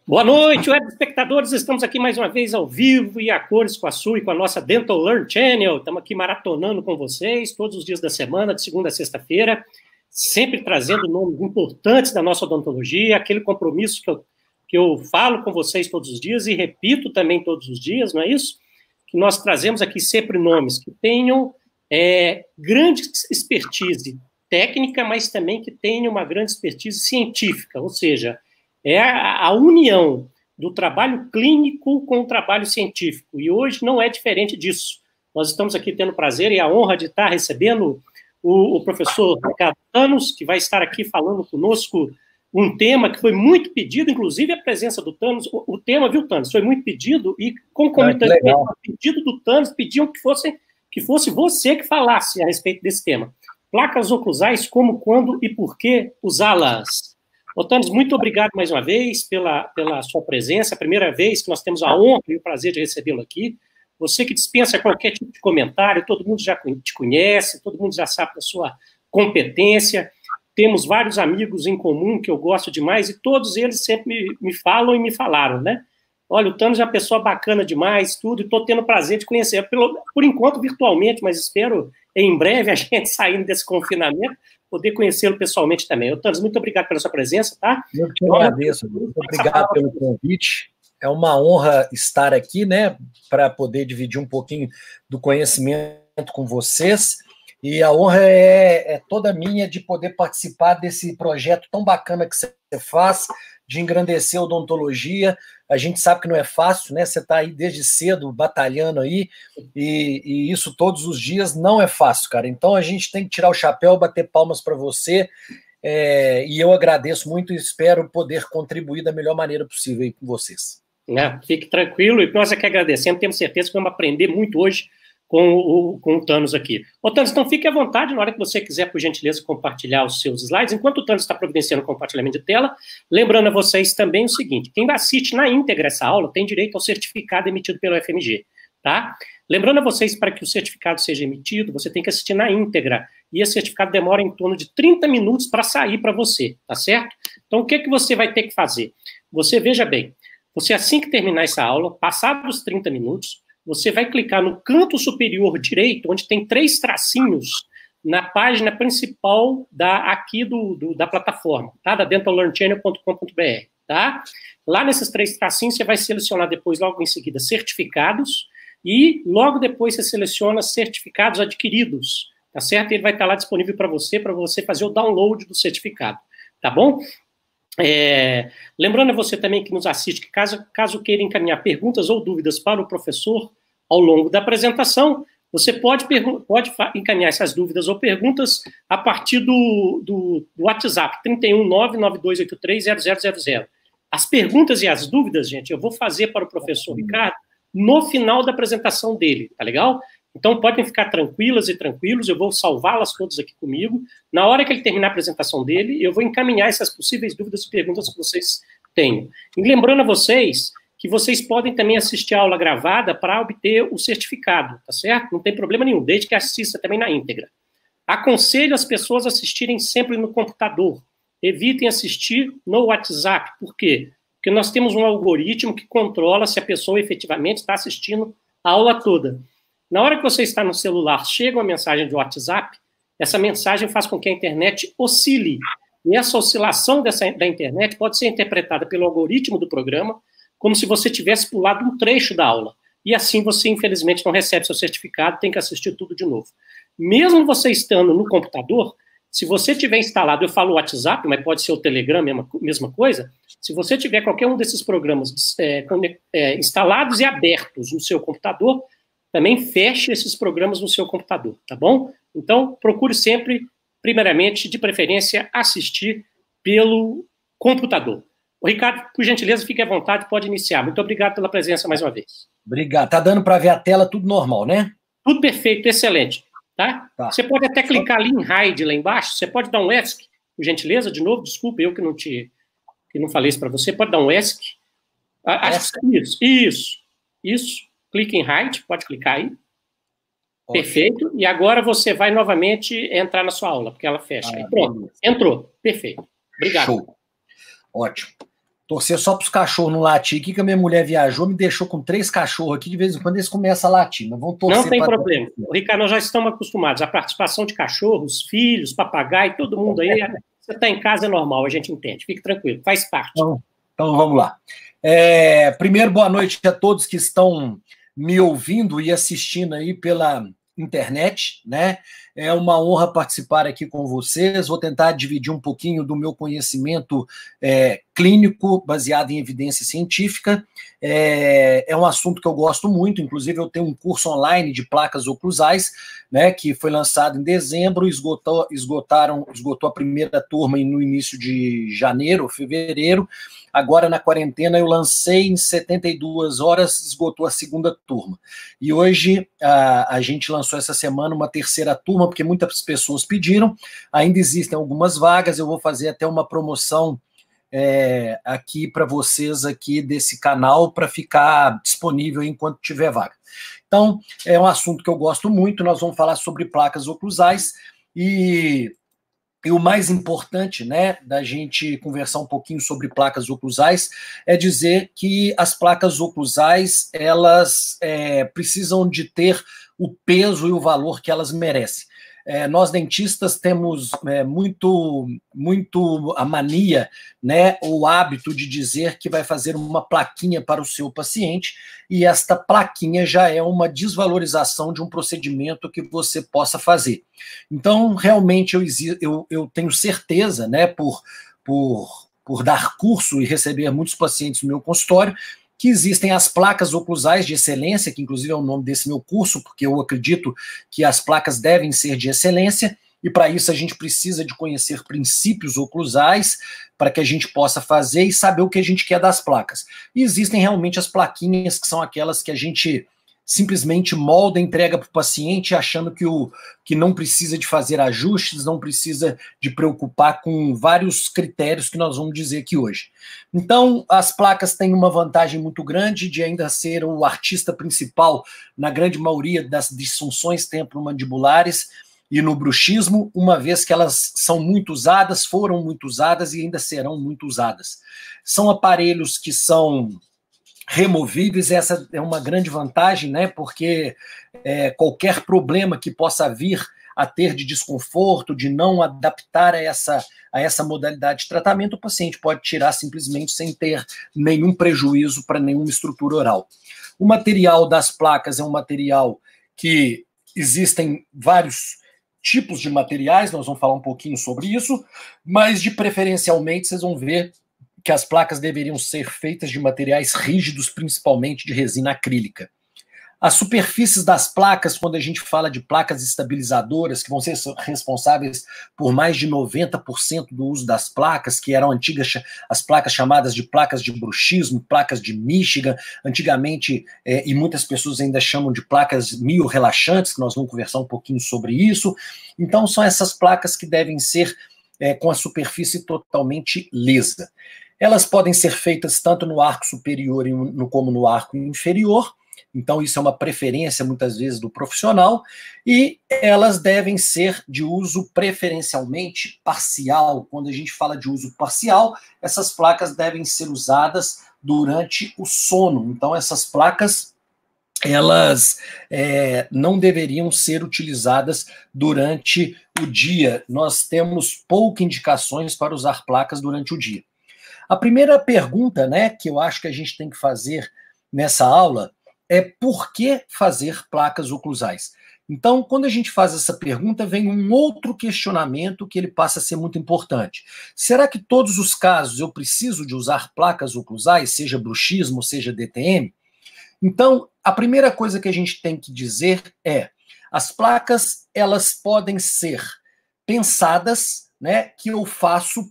Boa noite, web espectadores. Estamos aqui mais uma vez ao vivo e a cores com a sua e com a nossa Dental Learn Channel. Estamos aqui maratonando com vocês todos os dias da semana, de segunda a sexta-feira, sempre trazendo nomes importantes da nossa odontologia, aquele compromisso que eu falo com vocês todos os dias e repito também todos os dias, não é isso? Que nós trazemos aqui sempre nomes que tenham grande expertise técnica, mas também que tenham uma grande expertise científica, ou seja, é a união do trabalho clínico com o trabalho científico. E hoje não é diferente disso. Nós estamos aqui tendo o prazer e a honra de estar recebendo o professor Ricardo Thanos, que vai estar aqui falando conosco um tema que foi muito pedido, inclusive a presença do Thanos. O tema, viu, Thanos, foi muito pedido e concomitantemente ao pedido do Thanos, pediam que fosse você que falasse a respeito desse tema. Placas oclusais, como, quando e por que usá-las? Thanos, muito obrigado mais uma vez pela sua presença, a primeira vez que nós temos a honra e o prazer de recebê-lo aqui. Você que dispensa qualquer tipo de comentário, todo mundo já te conhece, todo mundo já sabe da sua competência, temos vários amigos em comum que eu gosto demais e todos eles sempre me falam e me falaram, né? Olha, o Thanos é uma pessoa bacana demais, tudo, e estou tendo o prazer de conhecer, por enquanto virtualmente, mas espero em breve a gente saindo desse confinamento, poder conhecê-lo pessoalmente também. Thanos, muito obrigado pela sua presença, tá? Eu te agradeço, muito obrigado pelo convite. É uma honra estar aqui, né, para poder dividir um pouquinho do conhecimento com vocês. E a honra é toda minha de poder participar desse projeto tão bacana que você faz, de engrandecer a odontologia. A gente sabe que não é fácil, né? Você está aí desde cedo batalhando aí, e isso todos os dias não é fácil, cara. Então a gente tem que tirar o chapéu, bater palmas para você, e eu agradeço muito e espero poder contribuir da melhor maneira possível aí com vocês. Fique tranquilo, e nós aqui agradecemos, temos certeza que vamos aprender muito hoje com o Thanos aqui. Thanos, então fique à vontade, na hora que você quiser, por gentileza, compartilhar os seus slides. Enquanto o Thanos está providenciando o compartilhamento de tela, lembrando a vocês também o seguinte, quem assiste na íntegra essa aula tem direito ao certificado emitido pelo FMG, tá? Lembrando a vocês, para que o certificado seja emitido, você tem que assistir na íntegra, e esse certificado demora em torno de 30 minutos para sair para você, tá certo? Então, o que você vai ter que fazer? Você, veja bem, você assim que terminar essa aula, passados os 30 minutos, você vai clicar no canto superior direito, onde tem 3 tracinhos na página principal aqui da plataforma, tá? Da dentallearnchannel.com.br, tá? Lá nesses 3 tracinhos, você vai selecionar depois, logo em seguida, certificados, e logo depois você seleciona certificados adquiridos, tá certo? Ele vai estar lá disponível para você fazer o download do certificado, tá bom? Lembrando a você também que nos assiste, que caso queira encaminhar perguntas ou dúvidas para o professor ao longo da apresentação, você pode encaminhar essas dúvidas ou perguntas a partir do WhatsApp, 31992830000. As perguntas e as dúvidas, gente, eu vou fazer para o professor Ricardo no final da apresentação dele, tá legal? Então, podem ficar tranquilas e tranquilos, eu vou salvá-las todas aqui comigo. Na hora que ele terminar a apresentação dele, eu vou encaminhar essas possíveis dúvidas e perguntas que vocês tenham. E lembrando a vocês que vocês podem também assistir a aula gravada para obter o certificado, tá certo? Não tem problema nenhum, desde que assista também na íntegra. Aconselho as pessoas a assistirem sempre no computador. Evitem assistir no WhatsApp. Por quê? Porque nós temos um algoritmo que controla se a pessoa efetivamente está assistindo a aula toda. Na hora que você está no celular, chega uma mensagem de WhatsApp, essa mensagem faz com que a internet oscile. E essa oscilação da internet pode ser interpretada pelo algoritmo do programa como se você tivesse pulado um trecho da aula. E assim você, infelizmente, não recebe seu certificado, tem que assistir tudo de novo. Mesmo você estando no computador, se você tiver instalado, eu falo WhatsApp, mas pode ser o Telegram, mesma coisa, se você tiver qualquer um desses programas instalados e abertos no seu computador, também feche esses programas no seu computador, tá bom? Então, procure sempre, primeiramente, de preferência, assistir pelo computador. O Ricardo, por gentileza, fique à vontade, pode iniciar. Muito obrigado pela presença mais uma vez. Obrigado. Tá dando para ver a tela tudo normal, né? Tudo perfeito, excelente. Tá? Você pode até clicar ali em Hide, lá embaixo. Você pode dar um ESC, por gentileza, de novo. Desculpa, eu que não falei isso para você. Pode dar um ESC. Isso. Clique em Hide, pode clicar aí. Ótimo. Perfeito. E agora você vai novamente entrar na sua aula, porque ela fecha. Pronto, entrou. Perfeito. Obrigado. Show. Ótimo. torcer só para os cachorros não latir aqui, que a minha mulher viajou, me deixou com 3 cachorros aqui, de vez em quando eles começam a latir, mas vão torcer. Não tem problema. Ricardo, nós já estamos acostumados. A participação de cachorros, filhos, papagaio, todo mundo aí, você está em casa, é normal, a gente entende. Fique tranquilo, faz parte. Então vamos lá. Primeiro, boa noite a todos que estão me ouvindo e assistindo aí pela internet, né? É uma honra participar aqui com vocês. Vou tentar dividir um pouquinho do meu conhecimento clínico, baseado em evidência científica. É um assunto que eu gosto muito, inclusive eu tenho um curso online de placas oclusais, né, que foi lançado em dezembro, esgotou a primeira turma no início de janeiro, fevereiro. Agora, na quarentena, eu lancei em 72 horas, esgotou a segunda turma. E hoje, a gente lançou essa semana uma terceira turma, porque muitas pessoas pediram, ainda existem algumas vagas, eu vou fazer até uma promoção aqui para vocês aqui desse canal, para ficar disponível enquanto tiver vaga. Então, é um assunto que eu gosto muito, nós vamos falar sobre placas oclusais, e o mais importante, né, da gente conversar um pouquinho sobre placas oclusais é dizer que as placas oclusais, elas precisam de ter o peso e o valor que elas merecem. Nós dentistas temos muito a mania, né, o hábito de dizer que vai fazer uma plaquinha para o seu paciente, e esta plaquinha já é uma desvalorização de um procedimento que você possa fazer. Então, realmente, eu tenho certeza, né, por dar curso e receber muitos pacientes no meu consultório, que existem as placas oclusais de excelência, que inclusive é o nome desse meu curso, porque eu acredito que as placas devem ser de excelência, e para isso a gente precisa de conhecer princípios oclusais, para que a gente possa fazer e saber o que a gente quer das placas. E existem realmente as plaquinhas, que são aquelas que a gente simplesmente molda, entrega para o paciente, achando que não precisa de fazer ajustes, não precisa de preocupar com vários critérios que nós vamos dizer aqui hoje. Então, as placas têm uma vantagem muito grande de ainda ser o artista principal na grande maioria das disfunções temporomandibulares e no bruxismo, uma vez que elas são muito usadas, foram muito usadas e ainda serão muito usadas. São aparelhos que são removíveis, essa é uma grande vantagem, né? Porque qualquer problema que possa vir a ter de desconforto, de não adaptar a essa modalidade de tratamento, o paciente pode tirar simplesmente sem ter nenhum prejuízo para nenhuma estrutura oral. O material das placas é um material que existem vários tipos de materiais, nós vamos falar um pouquinho sobre isso, mas de preferencialmente vocês vão ver que as placas deveriam ser feitas de materiais rígidos, principalmente de resina acrílica. As superfícies das placas, quando a gente fala de placas estabilizadoras, que vão ser responsáveis por mais de 90% do uso das placas, que eram antigas, as placas chamadas de placas de bruxismo, placas de Michigan, antigamente, e muitas pessoas ainda chamam de placas miorrelaxantes, que nós vamos conversar um pouquinho sobre isso. Então, são essas placas que devem ser com a superfície totalmente lisa. Elas podem ser feitas tanto no arco superior como no arco inferior, então isso é uma preferência muitas vezes do profissional, e elas devem ser de uso preferencialmente parcial. Quando a gente fala de uso parcial, essas placas devem ser usadas durante o sono. Então essas placas, elas não deveriam ser utilizadas durante o dia. Nós temos poucas indicações para usar placas durante o dia. A primeira pergunta, né, que eu acho que a gente tem que fazer nessa aula é por que fazer placas oclusais? Então, quando a gente faz essa pergunta, vem um outro questionamento que ele passa a ser muito importante. Será que todos os casos eu preciso de usar placas oclusais, seja bruxismo, seja DTM? Então, a primeira coisa que a gente tem que dizer é: as placas, elas podem ser pensadas, né, que eu faço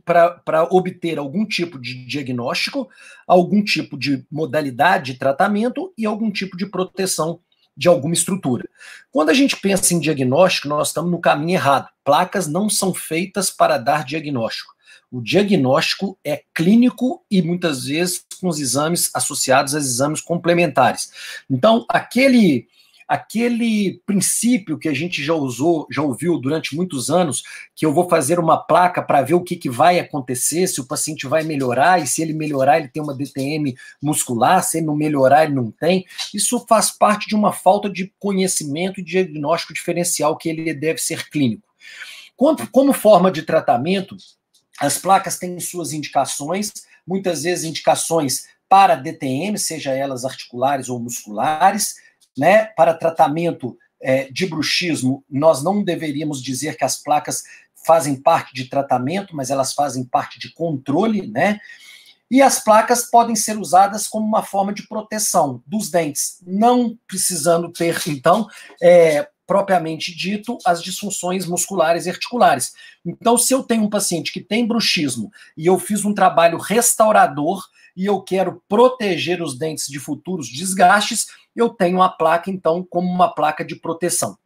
para obter algum tipo de diagnóstico, algum tipo de modalidade de tratamento e algum tipo de proteção de alguma estrutura. Quando a gente pensa em diagnóstico, nós estamos no caminho errado. Placas não são feitas para dar diagnóstico. O diagnóstico é clínico e muitas vezes com os exames associados a exames complementares. Então, aquele aquele princípio que a gente já ouviu durante muitos anos, que eu vou fazer uma placa para ver o que vai acontecer, se o paciente vai melhorar, e se ele melhorar, ele tem uma DTM muscular, se ele não melhorar, ele não tem. Isso faz parte de uma falta de conhecimento e diagnóstico diferencial que ele deve ser clínico. Como forma de tratamento, as placas têm suas indicações, muitas vezes indicações para DTM, seja elas articulares ou musculares, né? Para tratamento de bruxismo, nós não deveríamos dizer que as placas fazem parte de tratamento, mas elas fazem parte de controle, né? E as placas podem ser usadas como uma forma de proteção dos dentes, não precisando ter, então, propriamente dito, as disfunções musculares e articulares. Então, se eu tenho um paciente que tem bruxismo e eu fiz um trabalho restaurador e eu quero proteger os dentes de futuros desgastes, eu tenho a placa, então, como uma placa de proteção.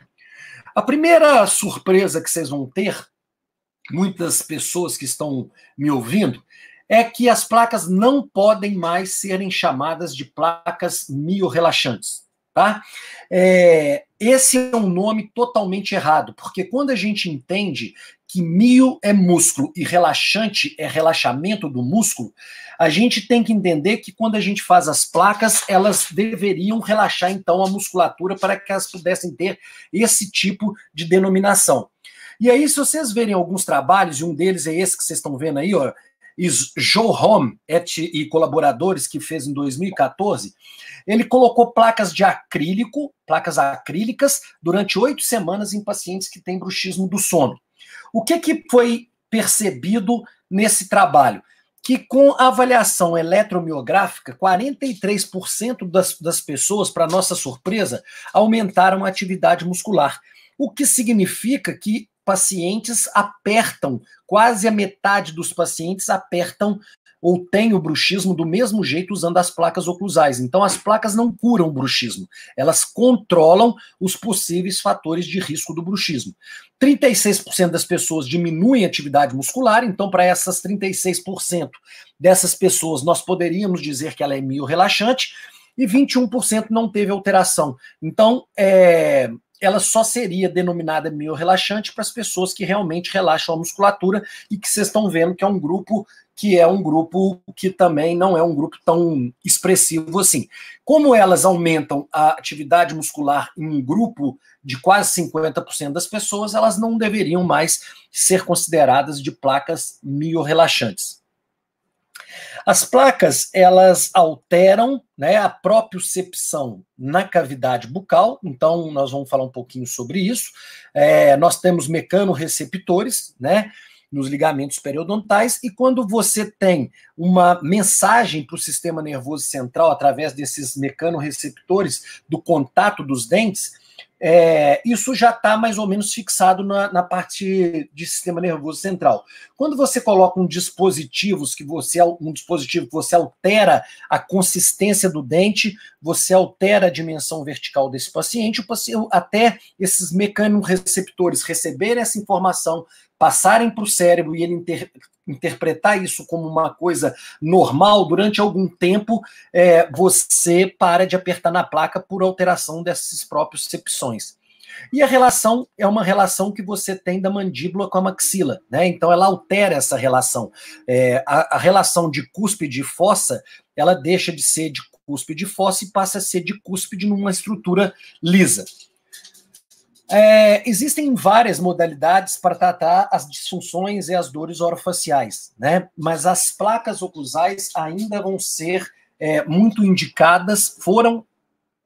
A primeira surpresa que vocês vão ter, muitas pessoas que estão me ouvindo, é que as placas não podem mais serem chamadas de placas miorrelaxantes, tá? Esse é um nome totalmente errado, porque quando a gente entende que mio é músculo e relaxante é relaxamento do músculo, a gente tem que entender que quando a gente faz as placas, elas deveriam relaxar, então, a musculatura para que elas pudessem ter esse tipo de denominação. E aí, se vocês verem alguns trabalhos, e um deles é esse que vocês estão vendo aí, ó, Joe Hom e colaboradores, que fez em 2014, ele colocou placas de acrílico, placas acrílicas, durante 8 semanas em pacientes que têm bruxismo do sono. O que foi percebido nesse trabalho? Que com a avaliação eletromiográfica, 43% das pessoas, para nossa surpresa, aumentaram a atividade muscular. O que significa que pacientes apertam, quase a metade dos pacientes apertam ou têm o bruxismo do mesmo jeito usando as placas oclusais. Então, as placas não curam o bruxismo, elas controlam os possíveis fatores de risco do bruxismo. 36% das pessoas diminuem a atividade muscular, então, para essas 36% dessas pessoas, nós poderíamos dizer que ela é miorrelaxante, e 21% não teve alteração. Então, ela só seria denominada miorrelaxante para as pessoas que realmente relaxam a musculatura e que vocês estão vendo que é um grupo que também não é um grupo tão expressivo assim. Como elas aumentam a atividade muscular em um grupo de quase 50% das pessoas, elas não deveriam mais ser consideradas de placas miorrelaxantes. As placas, elas alteram, né, a propriocepção na cavidade bucal, então nós vamos falar um pouquinho sobre isso. Nós temos mecanorreceptores, né, nos ligamentos periodontais, e quando você tem uma mensagem para o sistema nervoso central através desses mecanorreceptores do contato dos dentes, isso já está mais ou menos fixado na parte de sistema nervoso central. Quando você coloca um dispositivo que você altera a consistência do dente, você altera a dimensão vertical desse paciente, até esses mecanorreceptores receberem essa informação, passarem para o cérebro e ele interpretar isso como uma coisa normal, durante algum tempo você para de apertar na placa por alteração dessas propriocepções. E a relação é uma relação que você tem da mandíbula com a maxila, né? Então ela altera essa relação. A relação de cúspide e fossa, ela deixa de ser de cúspide e fossa e passa a ser de cúspide numa estrutura lisa. Existem várias modalidades para tratar as disfunções e as dores orofaciais, né? Mas as placas oclusais ainda vão ser muito indicadas,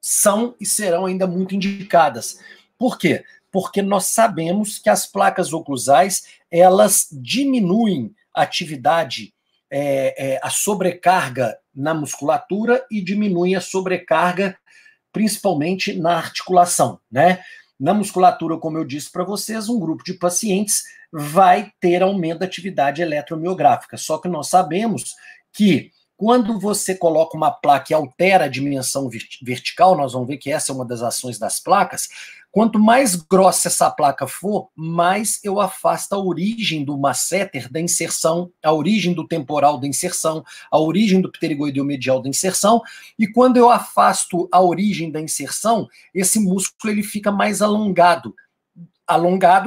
são e serão ainda muito indicadas. Por quê? Porque nós sabemos que as placas oclusais, elas diminuem a atividade, a sobrecarga na musculatura e diminuem a sobrecarga principalmente na articulação, né? Na musculatura, como eu disse para vocês, um grupo de pacientes vai ter aumento da atividade eletromiográfica. Só que nós sabemos que quando você coloca uma placa e altera a dimensão vertical, nós vamos ver que essa é uma das ações das placas, Quanto mais grossa essa placa for, mais eu afasto a origem do masseter da inserção, a origem do temporal da inserção, a origem do pterigoideomedial da inserção, e quando eu afasto a origem da inserção, esse músculo ele fica mais alongado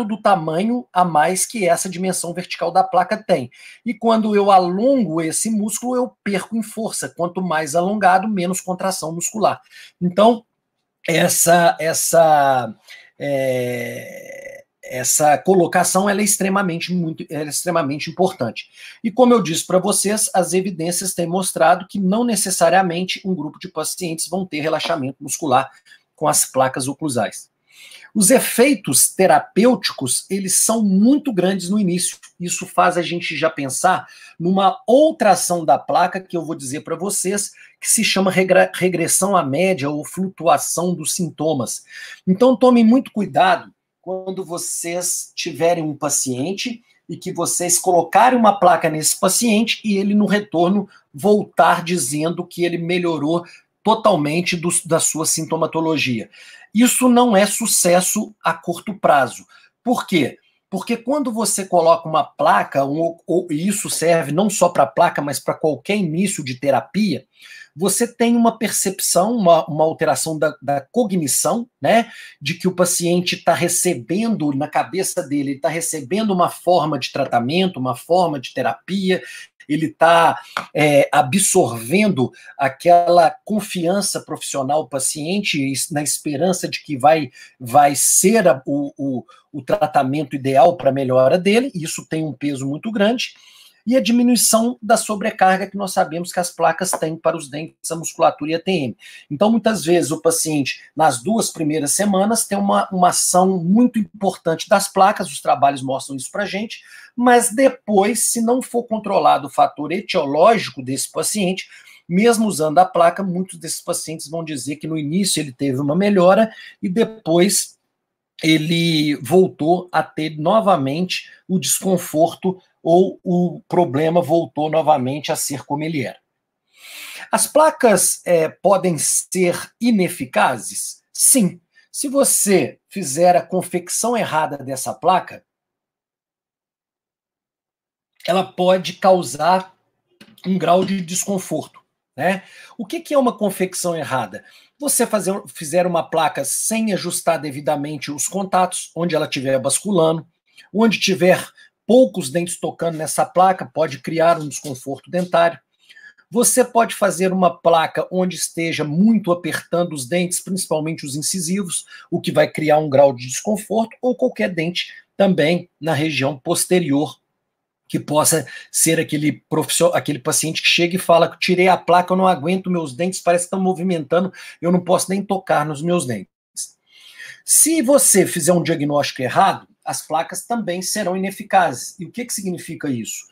do tamanho a mais que essa dimensão vertical da placa tem. E quando eu alongo esse músculo, eu perco em força. Quanto mais alongado, menos contração muscular. Então, essa colocação ela é extremamente importante. E como eu disse para vocês, as evidências têm mostrado que não necessariamente um grupo de pacientes vão ter relaxamento muscular com as placas oclusais. Os efeitos terapêuticos, eles são muito grandes no início. Isso faz a gente já pensar numa outra ação da placa, que eu vou dizer para vocês, que se chama regressão à média ou flutuação dos sintomas. Então, tomem muito cuidado quando vocês tiverem um paciente e que vocês colocarem uma placa nesse paciente e ele, no retorno, voltar dizendo que ele melhorou totalmente da sua sintomatologia. Isso não é sucesso a curto prazo. Por quê? Porque quando você coloca uma placa, e isso serve não só para a placa, mas para qualquer início de terapia, você tem uma percepção, uma alteração da cognição, né? De que o paciente está recebendo, na cabeça dele, ele está recebendo uma forma de tratamento, uma forma de terapia, ele está absorvendo aquela confiança profissional paciente na esperança de que vai ser o tratamento ideal para a melhora dele, e isso tem um peso muito grande, e a diminuição da sobrecarga que nós sabemos que as placas têm para os dentes, a musculatura e a TM. Então, muitas vezes, o paciente, nas 2 primeiras semanas, tem uma ação muito importante das placas, os trabalhos mostram isso para a gente, mas depois, se não for controlado o fator etiológico desse paciente, mesmo usando a placa, muitos desses pacientes vão dizer que no início ele teve uma melhora e depois ele voltou a ter novamente o desconforto ou o problema voltou novamente a ser como ele era. As placas podem ser ineficazes? Sim. Se você fizer a confecção errada dessa placa, ela pode causar um grau de desconforto, né? O que é uma confecção errada? Você fizer uma placa sem ajustar devidamente os contatos, onde ela estiver basculando, onde tiver poucos dentes tocando nessa placa, pode criar um desconforto dentário. Você pode fazer uma placa onde esteja muito apertando os dentes, principalmente os incisivos, o que vai criar um grau de desconforto, ou qualquer dente também na região posterior, que possa ser aquele paciente que chega e fala que tirei a placa, eu não aguento, meus dentes parecem que estão movimentando, eu não posso nem tocar nos meus dentes. Se você fizer um diagnóstico errado, as placas também serão ineficazes. E o que significa isso?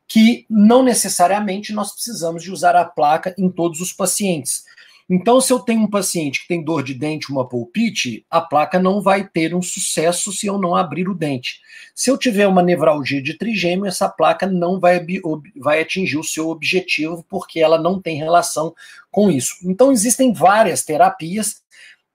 Que não necessariamente nós precisamos de usar a placa em todos os pacientes. Então, se eu tenho um paciente que tem dor de dente, uma pulpite, a placa não vai ter um sucesso se eu não abrir o dente. Se eu tiver uma nevralgia de trigêmeo, essa placa não vai atingir o seu objetivo, porque ela não tem relação com isso. Então, existem várias terapias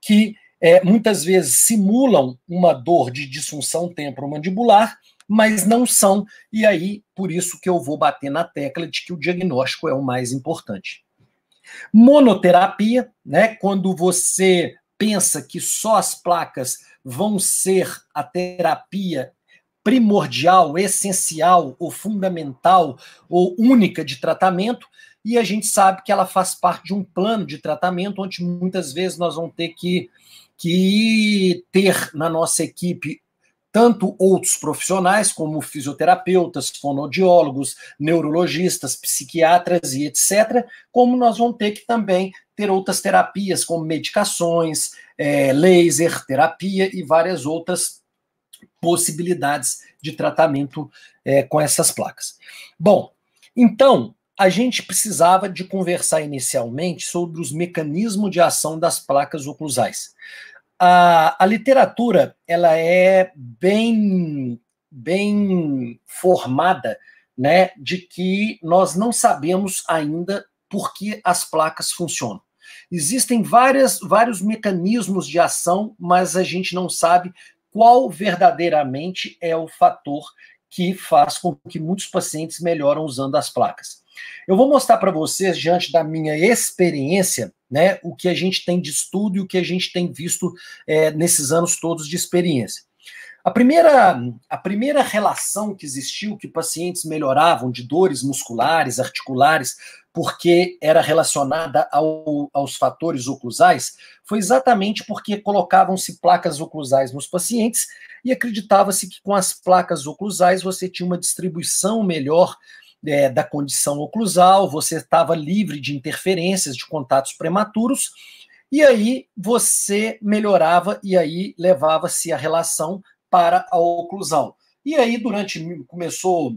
que muitas vezes simulam uma dor de disfunção temporomandibular, mas não são, e aí, por isso que eu vou bater na tecla de que o diagnóstico é o mais importante. Monoterapia, né, quando você pensa que só as placas vão ser a terapia primordial, essencial, ou fundamental, ou única de tratamento, e a gente sabe que ela faz parte de um plano de tratamento, onde muitas vezes nós vamos ter que ter na nossa equipe tanto outros profissionais, como fisioterapeutas, fonoaudiólogos, neurologistas, psiquiatras e etc., como nós vamos ter que também ter outras terapias, como medicações, laser, terapia e várias outras possibilidades de tratamento com essas placas. Bom, então, a gente precisava de conversar inicialmente sobre os mecanismos de ação das placas oclusais. A literatura ela é bem formada, né, de que nós não sabemos ainda por que as placas funcionam. Existem vários mecanismos de ação, mas a gente não sabe qual verdadeiramente é o fator que faz com que muitos pacientes melhoram usando as placas. Eu vou mostrar para vocês, diante da minha experiência, né, o que a gente tem de estudo e o que a gente tem visto nesses anos todos de experiência. A primeira relação que existiu, que pacientes melhoravam de dores musculares, articulares, porque era relacionada aos fatores oclusais, foi exatamente porque colocavam-se placas oclusais nos pacientes e acreditava-se que com as placas oclusais você tinha uma distribuição melhor da condição oclusal, você estava livre de interferências, de contatos prematuros, e aí você melhorava e aí levava-se a relação para a oclusão. E aí, começou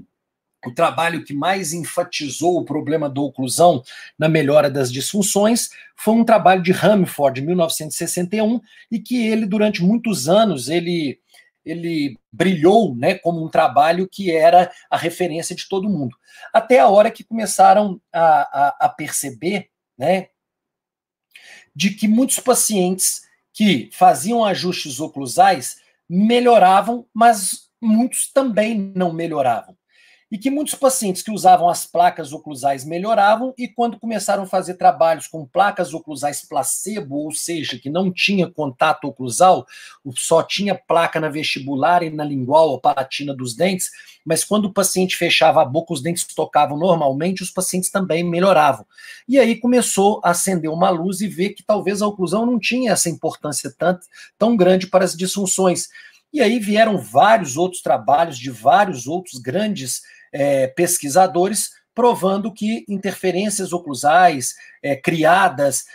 o trabalho que mais enfatizou o problema da oclusão na melhora das disfunções, foi um trabalho de Rumford, de 1961, e que ele, durante muitos anos, ele brilhou, né, como um trabalho que era a referência de todo mundo. Até a hora que começaram a perceber, né, de que muitos pacientes que faziam ajustes oclusais melhoravam, mas muitos também não melhoravam. E que muitos pacientes que usavam as placas oclusais melhoravam, e quando começaram a fazer trabalhos com placas oclusais placebo, ou seja, que não tinha contato oclusal, só tinha placa na vestibular e na lingual ou palatina dos dentes, mas quando o paciente fechava a boca, os dentes tocavam normalmente, os pacientes também melhoravam. E aí começou a acender uma luz e ver que talvez a oclusão não tinha essa importância tão grande para as disfunções. E aí vieram vários outros trabalhos de vários outros grandes pesquisadores provando que interferências oclusais criadas,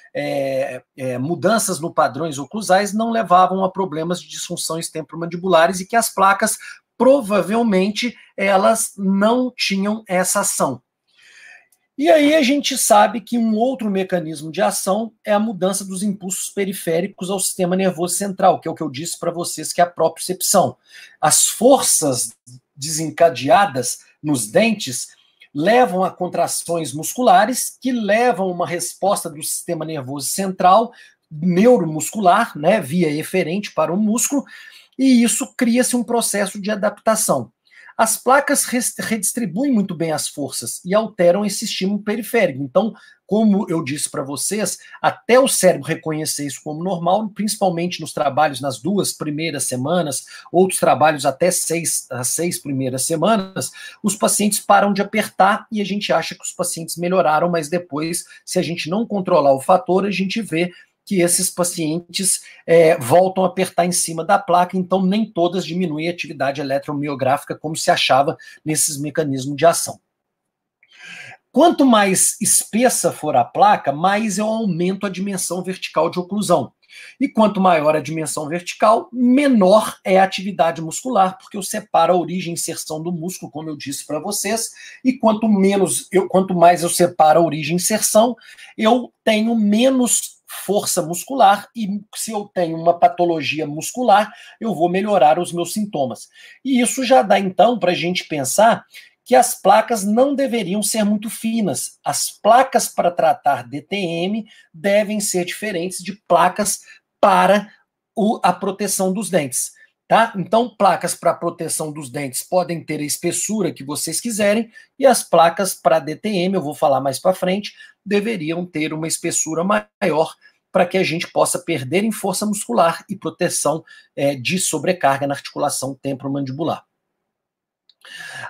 mudanças no padrões oclusais não levavam a problemas de disfunções temporomandibulares e que as placas provavelmente elas não tinham essa ação. E aí a gente sabe que um outro mecanismo de ação é a mudança dos impulsos periféricos ao sistema nervoso central, que é o que eu disse para vocês, que é a propriocepção. As forças desencadeadas nos dentes levam a contrações musculares, que levam uma resposta do sistema nervoso central, neuromuscular, né, via eferente para o músculo, e isso cria-se um processo de adaptação. As placas redistribuem muito bem as forças e alteram esse estímulo periférico. Então, como eu disse para vocês, até o cérebro reconhecer isso como normal, principalmente nos trabalhos nas 2 primeiras semanas, outros trabalhos até as 6 primeiras semanas, os pacientes param de apertar e a gente acha que os pacientes melhoraram, mas depois, se a gente não controlar o fator, a gente vê que esses pacientes voltam a apertar em cima da placa, então nem todas diminuem a atividade eletromiográfica como se achava nesses mecanismos de ação. Quanto mais espessa for a placa, mais eu aumento a dimensão vertical de oclusão. E quanto maior a dimensão vertical, menor é a atividade muscular, porque eu separo a origem e inserção do músculo, como eu disse para vocês, e quanto mais eu separo a origem e inserção, eu tenho menos força muscular, e se eu tenho uma patologia muscular, eu vou melhorar os meus sintomas. E isso já dá, então, para a gente pensar que as placas não deveriam ser muito finas. As placas para tratar DTM devem ser diferentes de placas para a proteção dos dentes. Tá? Então, placas para proteção dos dentes podem ter a espessura que vocês quiserem, e as placas para DTM, eu vou falar mais para frente, deveriam ter uma espessura maior para que a gente possa perder em força muscular e proteção de sobrecarga na articulação temporomandibular.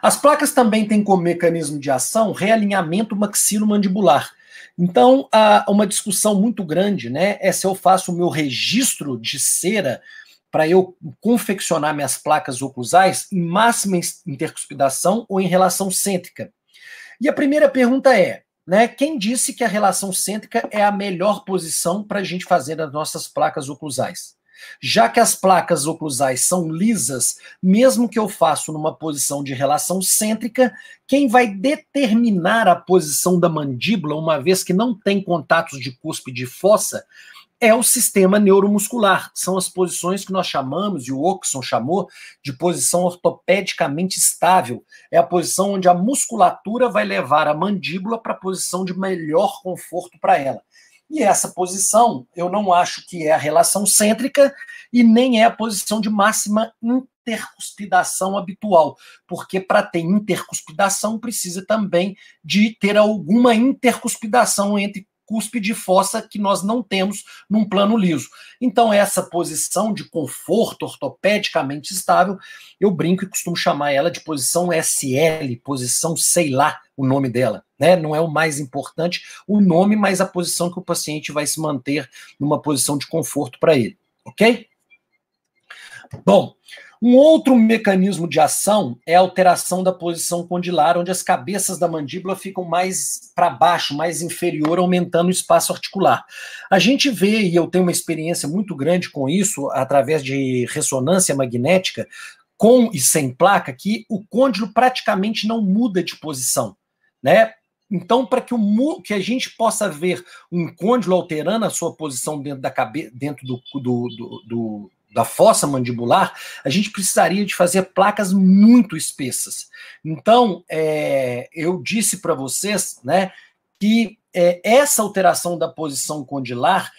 As placas também têm como mecanismo de ação realinhamento maxilomandibular. Então, há uma discussão muito grande, né, é se eu faço o meu registro de cera para eu confeccionar minhas placas oclusais em máxima intercuspidação ou em relação cêntrica. E a primeira pergunta é, né, quem disse que a relação cêntrica é a melhor posição para a gente fazer as nossas placas oclusais? Já que as placas oclusais são lisas, mesmo que eu faça numa posição de relação cêntrica, quem vai determinar a posição da mandíbula, uma vez que não tem contatos de cúspide e fossa, é o sistema neuromuscular. São as posições que nós chamamos, e o Oakson chamou, de posição ortopedicamente estável. É a posição onde a musculatura vai levar a mandíbula para a posição de melhor conforto para ela. E essa posição, eu não acho que é a relação cêntrica e nem é a posição de máxima intercuspidação habitual, porque para ter intercuspidação precisa também de ter alguma intercuspidação entre cúspide e fossa que nós não temos num plano liso. Então, essa posição de conforto ortopedicamente estável, eu brinco e costumo chamar ela de posição SL, posição sei lá o nome dela, né? Não é o mais importante o nome, mas a posição que o paciente vai se manter numa posição de conforto para ele, ok? Bom, um outro mecanismo de ação é a alteração da posição condilar, onde as cabeças da mandíbula ficam mais para baixo, mais inferior, aumentando o espaço articular. A gente vê, e eu tenho uma experiência muito grande com isso, através de ressonância magnética, com e sem placa, que o côndilo praticamente não muda de posição, né? Então, para que a gente possa ver um côndilo alterando a sua posição dentro da cabeça, dentro da fossa mandibular, a gente precisaria de fazer placas muito espessas. Então, eu disse para vocês, né, que essa alteração da posição condilar,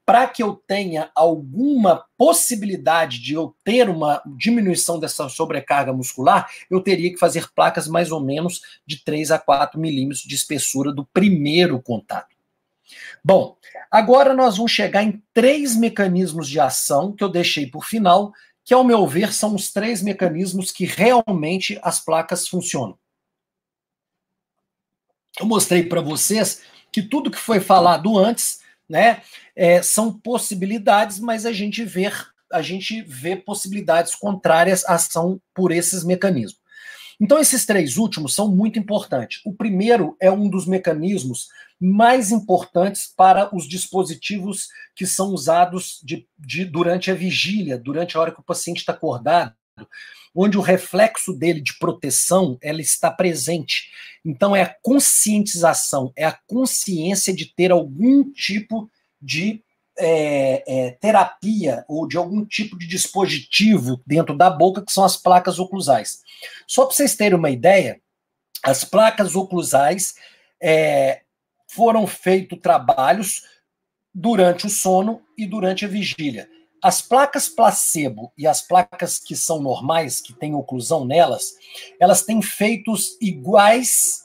para que eu tenha alguma possibilidade de eu ter uma diminuição dessa sobrecarga muscular, eu teria que fazer placas mais ou menos de 3 a 4 milímetros de espessura do primeiro contato. Bom, agora nós vamos chegar em 3 mecanismos de ação que eu deixei por final, que, ao meu ver, são os 3 mecanismos que realmente as placas funcionam. Eu mostrei para vocês que tudo que foi falado antes, né, são possibilidades, mas a gente vê possibilidades contrárias à ação por esses mecanismos. Então, esses 3 últimos são muito importantes. O primeiro é um dos mecanismos mais importantes para os dispositivos que são usados durante a vigília, durante a hora que o paciente está acordado, onde o reflexo dele de proteção ela está presente. Então, é a conscientização, é a consciência de ter algum tipo de terapia ou de algum tipo de dispositivo dentro da boca, que são as placas oclusais. Só para vocês terem uma ideia, as placas oclusais foram feitos trabalhos durante o sono e durante a vigília. As placas placebo e as placas que são normais, que têm oclusão nelas, elas têm feitos iguais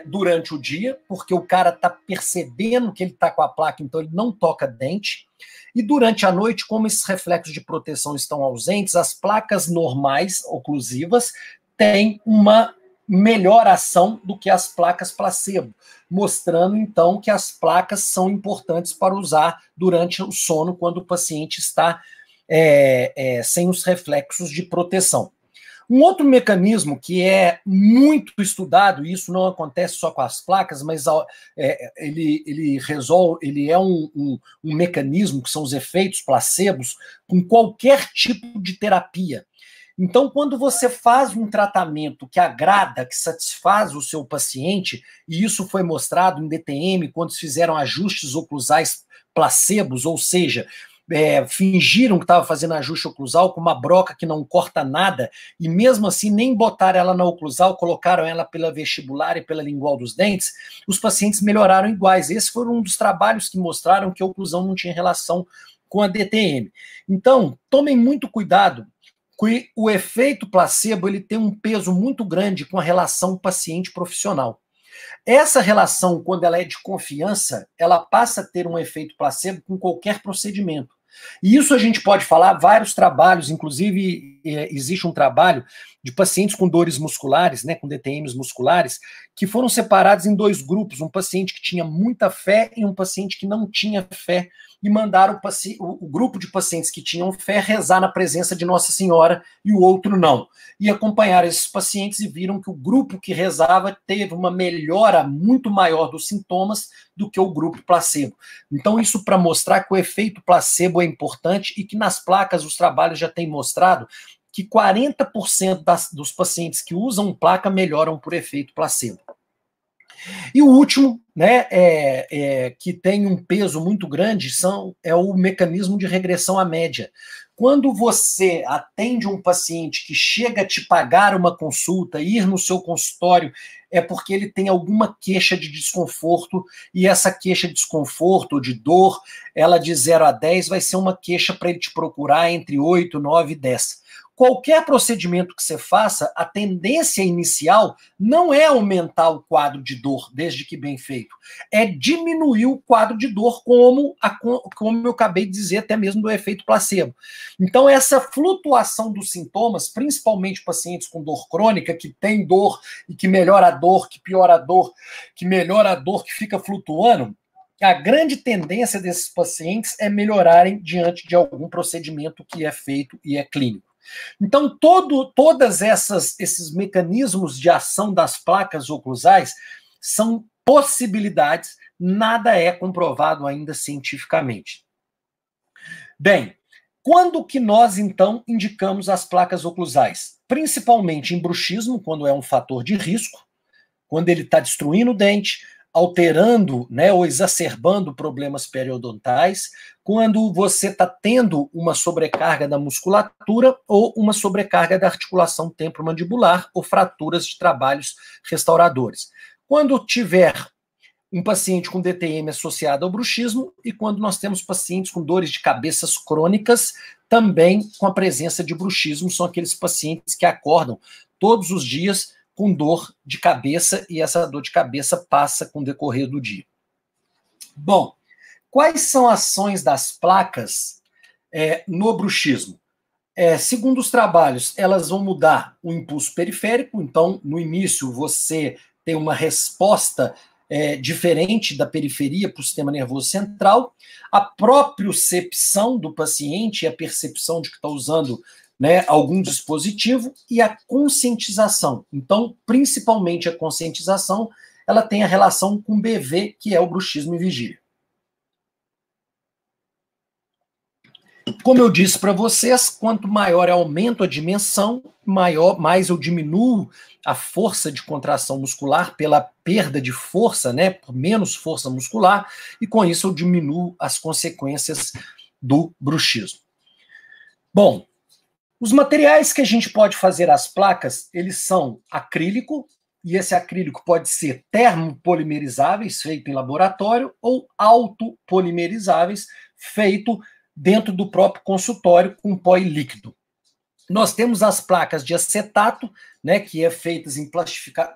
durante o dia, porque o cara está percebendo que ele está com a placa, então ele não toca dente. E durante a noite, como esses reflexos de proteção estão ausentes, as placas normais, oclusivas, têm uma melhor ação do que as placas placebo, mostrando, então, que as placas são importantes para usar durante o sono, quando o paciente está sem os reflexos de proteção. Um outro mecanismo que é muito estudado, e isso não acontece só com as placas, mas ele é um mecanismo que são os efeitos placebos com qualquer tipo de terapia. Então, quando você faz um tratamento que agrada, que satisfaz o seu paciente, e isso foi mostrado em DTM, quando se fizeram ajustes oclusais placebos, ou seja, fingiram que estava fazendo ajuste oclusal com uma broca que não corta nada, e mesmo assim nem botaram ela na oclusal, colocaram ela pela vestibular e pela lingual dos dentes, os pacientes melhoraram iguais. Esse foi um dos trabalhos que mostraram que a oclusão não tinha relação com a DTM. Então, tomem muito cuidado, que o efeito placebo ele tem um peso muito grande com a relação paciente-profissional. Essa relação, quando ela é de confiança, ela passa a ter um efeito placebo com qualquer procedimento. E isso a gente pode falar, vários trabalhos, inclusive existe um trabalho de pacientes com dores musculares, né, com DTMs musculares, que foram separados em 2 grupos, um paciente que tinha muita fé e um paciente que não tinha fé, e mandaram o grupo de pacientes que tinham fé rezar na presença de Nossa Senhora e o outro não. E acompanharam esses pacientes e viram que o grupo que rezava teve uma melhora muito maior dos sintomas do que o grupo placebo. Então, isso para mostrar que o efeito placebo é importante e que nas placas os trabalhos já têm mostrado que 40% dos pacientes que usam placa melhoram por efeito placebo. E o último, né, que tem um peso muito grande, é o mecanismo de regressão à média. quando você atende um paciente que chega a te pagar uma consulta, ir no seu consultório, é porque ele tem alguma queixa de desconforto, e essa queixa de desconforto ou de dor, ela de 0 a 10 vai ser uma queixa para ele te procurar entre 8, 9 e 10. Qualquer procedimento que você faça, a tendência inicial não é aumentar o quadro de dor, desde que bem feito. É diminuir o quadro de dor, como eu acabei de dizer, até mesmo do efeito placebo. Então, essa flutuação dos sintomas, principalmente pacientes com dor crônica, que tem dor e que melhora a dor, que piora a dor, que melhora a dor, que fica flutuando, a grande tendência desses pacientes é melhorarem diante de algum procedimento que é feito e é clínico. Então, todas esses mecanismos de ação das placas oclusais são possibilidades, nada é comprovado ainda cientificamente. Bem, quando que nós, então, indicamos as placas oclusais? Principalmente em bruxismo, quando é um fator de risco, quando ele está destruindo o dente, alterando, né, ou exacerbando problemas periodontais, quando você está tendo uma sobrecarga da musculatura ou uma sobrecarga da articulação temporomandibular ou fraturas de trabalhos restauradores. Quando tiver um paciente com DTM associado ao bruxismo e quando nós temos pacientes com dores de cabeças crônicas, também com a presença de bruxismo, são aqueles pacientes que acordam todos os dias com dor de cabeça, e essa dor de cabeça passa com o decorrer do dia. Bom, quais são as ações das placas no bruxismo? Segundo os trabalhos, elas vão mudar o impulso periférico, então, no início, você tem uma resposta diferente da periferia para o sistema nervoso central, a propriocepção do paciente, a percepção de que está usando, né, algum dispositivo, e a conscientização. Então, principalmente a conscientização, ela tem a relação com BV, que é o bruxismo em vigília. Como eu disse para vocês, quanto maior aumento a dimensão, mais eu diminuo a força de contração muscular pela perda de força, né, por menos força muscular, e com isso eu diminuo as consequências do bruxismo. Bom, os materiais que a gente pode fazer as placas, eles são acrílico, e esse acrílico pode ser termopolimerizáveis, feito em laboratório, ou autopolimerizáveis, feito dentro do próprio consultório com pó e líquido. Nós temos as placas de acetato, né, que é feitas em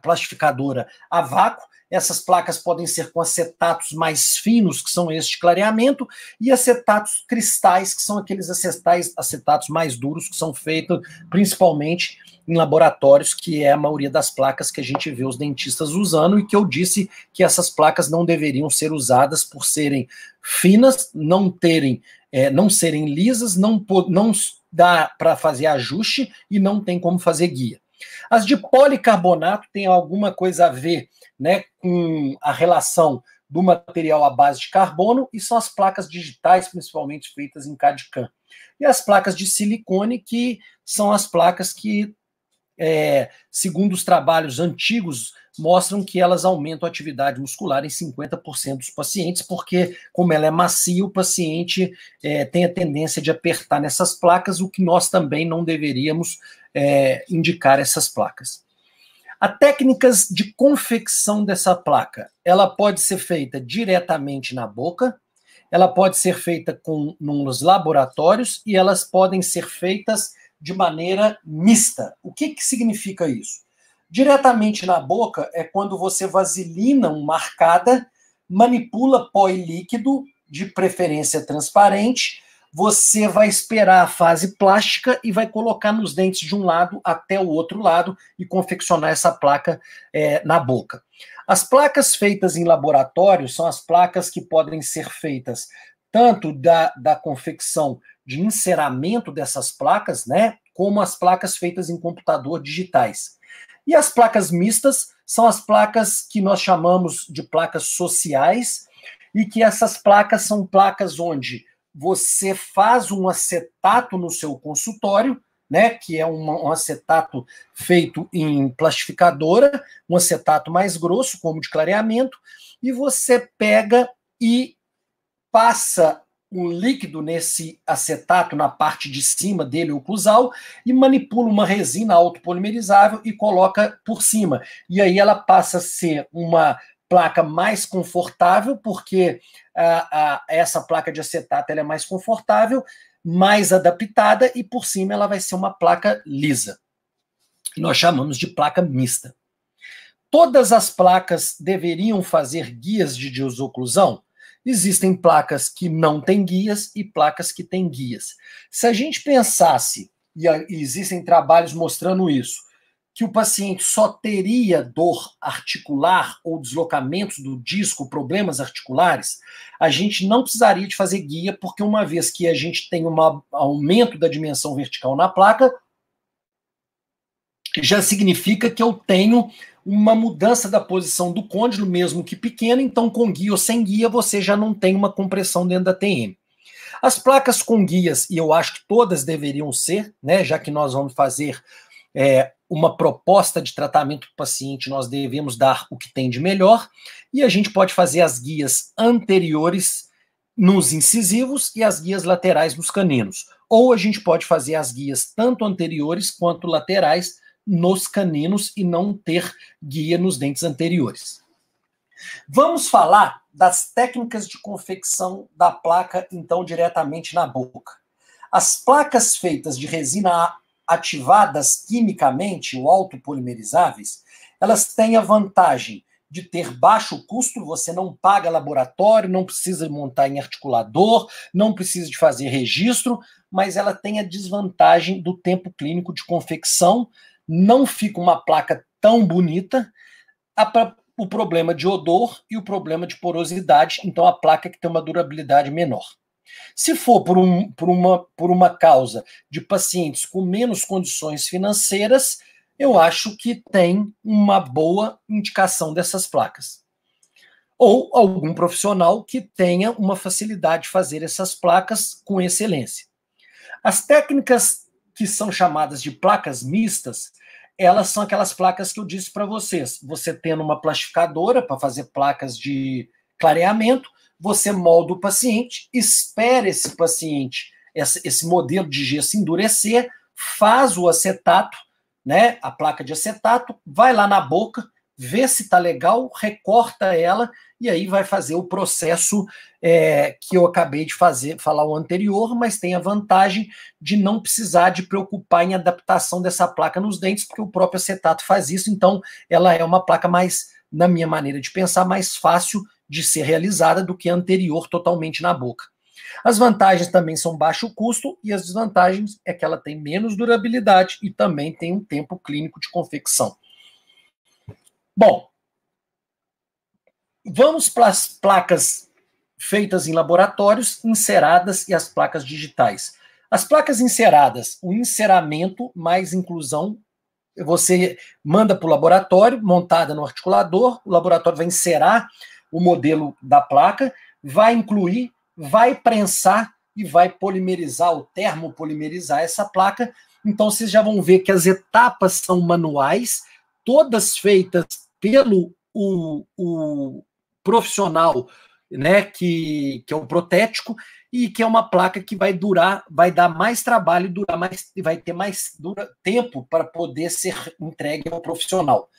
plastificadora a vácuo. Essas placas podem ser com acetatos mais finos, que são estes de clareamento, e acetatos cristais, que são aqueles acetatos mais duros, que são feitos principalmente em laboratórios, que é a maioria das placas que a gente vê os dentistas usando, e que eu disse que essas placas não deveriam ser usadas por serem finas, não serem lisas, não dá para fazer ajuste e não tem como fazer guia. As de policarbonato têm alguma coisa a ver, né, com a relação do material à base de carbono, e são as placas digitais, principalmente feitas em CAD/CAM. E as placas de silicone, que são as placas que, segundo os trabalhos antigos, mostram que elas aumentam a atividade muscular em 50% dos pacientes, porque, como ela é macia, o paciente tem a tendência de apertar nessas placas, o que nós também não deveríamos indicar essas placas. As técnicas de confecção dessa placa, ela pode ser feita diretamente na boca, ela pode ser feita nos laboratórios, e elas podem ser feitas de maneira mista. O que significa isso? Diretamente na boca é quando você vaselina uma arcada, manipula pó e líquido, de preferência transparente, você vai esperar a fase plástica e vai colocar nos dentes de um lado até o outro lado e confeccionar essa placa na boca. As placas feitas em laboratório são as placas que podem ser feitas tanto da confecção de enceramento dessas placas, né, como as placas feitas em computador digitais. E as placas mistas são as placas que nós chamamos de placas sociais, e que essas placas são placas onde você faz um acetato no seu consultório, né, que é um acetato feito em plastificadora, um acetato mais grosso, como de clareamento, e você pega e passa um líquido nesse acetato na parte de cima dele, o oclusal, e manipula uma resina autopolimerizável e coloca por cima. E aí ela passa a ser uma placa mais confortável, porque essa placa de acetato ela é mais confortável, mais adaptada, e por cima ela vai ser uma placa lisa. Nós chamamos de placa mista. Todas as placas deveriam fazer guias de desoclusão? Existem placas que não têm guias e placas que têm guias. Se a gente pensasse, e existem trabalhos mostrando isso, que o paciente só teria dor articular ou deslocamentos do disco, problemas articulares, a gente não precisaria de fazer guia, porque uma vez que a gente tem um aumento da dimensão vertical na placa, já significa que eu tenho uma mudança da posição do côndilo, mesmo que pequena, então com guia ou sem guia você já não tem uma compressão dentro da TM. As placas com guias, e eu acho que todas deveriam ser, né, já que nós vamos fazer uma proposta de tratamento para o paciente, nós devemos dar o que tem de melhor, e a gente pode fazer as guias anteriores nos incisivos e as guias laterais nos caninos. Ou a gente pode fazer as guias tanto anteriores quanto laterais nos caninos e não ter guia nos dentes anteriores. Vamos falar das técnicas de confecção da placa, então, diretamente na boca. As placas feitas de resina ativadas quimicamente, ou autopolimerizáveis, elas têm a vantagem de ter baixo custo, você não paga laboratório, não precisa montar em articulador, não precisa de fazer registro, mas ela tem a desvantagem do tempo clínico de confecção, não fica uma placa tão bonita, o problema de odor e o problema de porosidade, então a placa que tem uma durabilidade menor. Se for por uma causa de pacientes com menos condições financeiras, eu acho que tem uma boa indicação dessas placas. Ou algum profissional que tenha uma facilidade de fazer essas placas com excelência. As técnicas que são chamadas de placas mistas, elas são aquelas placas que eu disse para vocês. Você tendo uma plastificadora para fazer placas de clareamento, você molda o paciente, espera esse paciente, esse modelo de gesso endurecer, faz o acetato, né, a placa de acetato, vai lá na boca, vê se está legal, recorta ela, e aí vai fazer o processo que eu acabei de falar o anterior, mas tem a vantagem de não precisar de preocupar em adaptação dessa placa nos dentes, porque o próprio acetato faz isso, então ela é uma placa mais, na minha maneira de pensar, mais fácil de ser realizada do que a anterior totalmente na boca. As vantagens também são baixo custo e as desvantagens é que ela tem menos durabilidade e também tem um tempo clínico de confecção. Bom, vamos para as placas feitas em laboratórios, enceradas e as placas digitais. As placas enceradas, o enceramento mais inclusão, você manda para o laboratório, montada no articulador, o laboratório vai encerar o modelo da placa, vai incluir, vai prensar e vai polimerizar ou termopolimerizar essa placa. Então vocês já vão ver que as etapas são manuais, todas feitas pelo o profissional, né, que é o protético, e que é uma placa que vai dar mais trabalho, vai ter mais tempo para poder ser entregue ao profissional.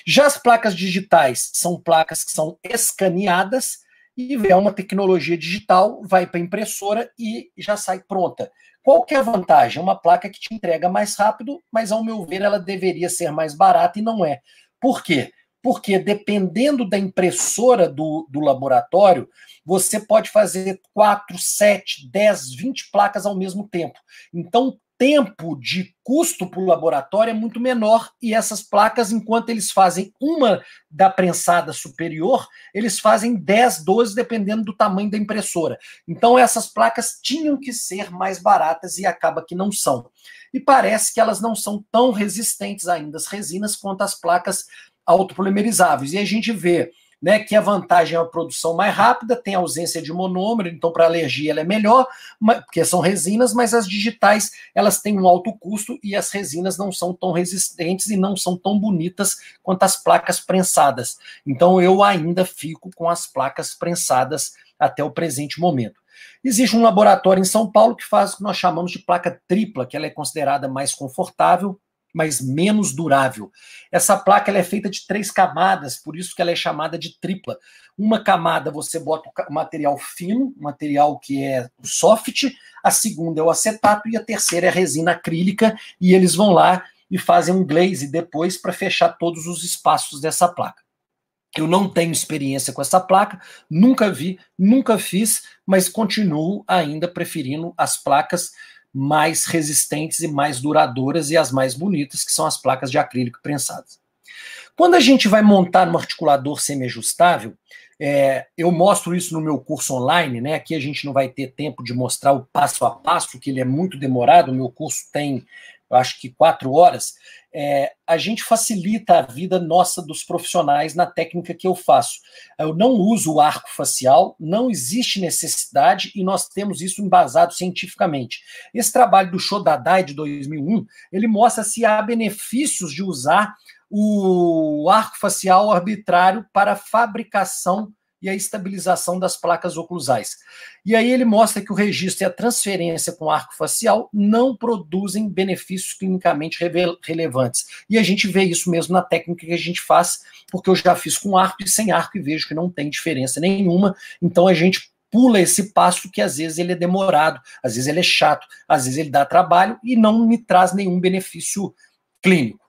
Já as placas digitais são placas que são escaneadas e é uma tecnologia digital, vai para a impressora e já sai pronta. Qual que é a vantagem? É uma placa que te entrega mais rápido, mas ao meu ver ela deveria ser mais barata e não é. Por quê? Porque dependendo da impressora do laboratório, você pode fazer 4, 7, 10, 20 placas ao mesmo tempo. Então, o tempo de custo para o laboratório é muito menor e essas placas, enquanto eles fazem uma da prensada superior, eles fazem 10, 12, dependendo do tamanho da impressora. Então, essas placas tinham que ser mais baratas e acaba que não são. E parece que elas não são tão resistentes ainda, as resinas, quanto as placas autopolimerizáveis. E a gente vê, né, que a vantagem é a produção mais rápida, tem ausência de monômero, então para alergia ela é melhor, porque são resinas, mas as digitais elas têm um alto custo e as resinas não são tão resistentes e não são tão bonitas quanto as placas prensadas. Então eu ainda fico com as placas prensadas até o presente momento. Existe um laboratório em São Paulo que faz o que nós chamamos de placa tripla, que ela é considerada mais confortável, mas menos durável. Essa placa ela é feita de 3 camadas, por isso que ela é chamada de tripla. Uma camada você bota o material fino, material que é o soft, a segunda é o acetato e a terceira é a resina acrílica, e eles vão lá e fazem um glaze depois para fechar todos os espaços dessa placa. Eu não tenho experiência com essa placa, nunca vi, nunca fiz, mas continuo ainda preferindo as placas mais resistentes e mais duradouras e as mais bonitas, que são as placas de acrílico prensadas. Quando a gente vai montar um articulador semiajustável, eu mostro isso no meu curso online, né? Aqui a gente não vai ter tempo de mostrar o passo a passo, que ele é muito demorado, o meu curso tem, eu acho que 4 horas. A gente facilita a vida nossa dos profissionais na técnica que eu faço. Eu não uso o arco facial, não existe necessidade e nós temos isso embasado cientificamente. Esse trabalho do Shodadai de 2001, ele mostra se há benefícios de usar o arco facial arbitrário para a fabricação e a estabilização das placas oclusais. E aí ele mostra que o registro e a transferência com arco facial não produzem benefícios clinicamente relevantes. E a gente vê isso mesmo na técnica que a gente faz, porque eu já fiz com arco e sem arco e vejo que não tem diferença nenhuma. Então a gente pula esse passo que às vezes ele é demorado, às vezes ele é chato, às vezes ele dá trabalho e não me traz nenhum benefício clínico.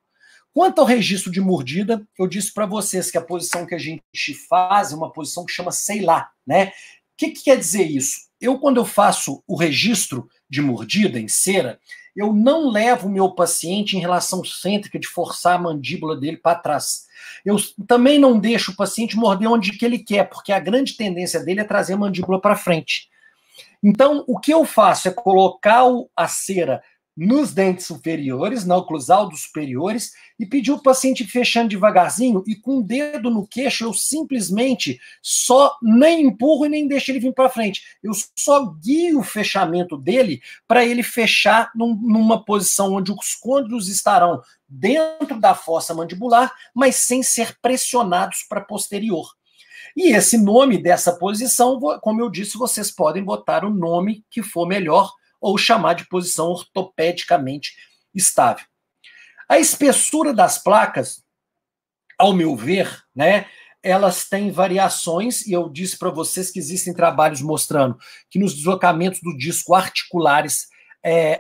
Quanto ao registro de mordida, eu disse para vocês que a posição que a gente faz é uma posição que chama sei lá, né? O que quer dizer isso? Quando eu faço o registro de mordida em cera, eu não levo o meu paciente em relação cêntrica de forçar a mandíbula dele para trás. Eu também não deixo o paciente morder onde que ele quer, porque a grande tendência dele é trazer a mandíbula para frente. Então, o que eu faço é colocar a cera nos dentes superiores, na oclusal dos superiores, e pedir o paciente fechando devagarzinho, e com o dedo no queixo, eu simplesmente só nem empurro e nem deixo ele vir para frente. Eu só guio o fechamento dele para ele fechar numa posição onde os côndilos estarão dentro da fossa mandibular, mas sem ser pressionados para posterior. E esse nome dessa posição, como eu disse, vocês podem botar o nome que for melhor, ou chamar de posição ortopedicamente estável. A espessura das placas, ao meu ver, né, elas têm variações, e eu disse para vocês que existem trabalhos mostrando que nos deslocamentos do disco articulares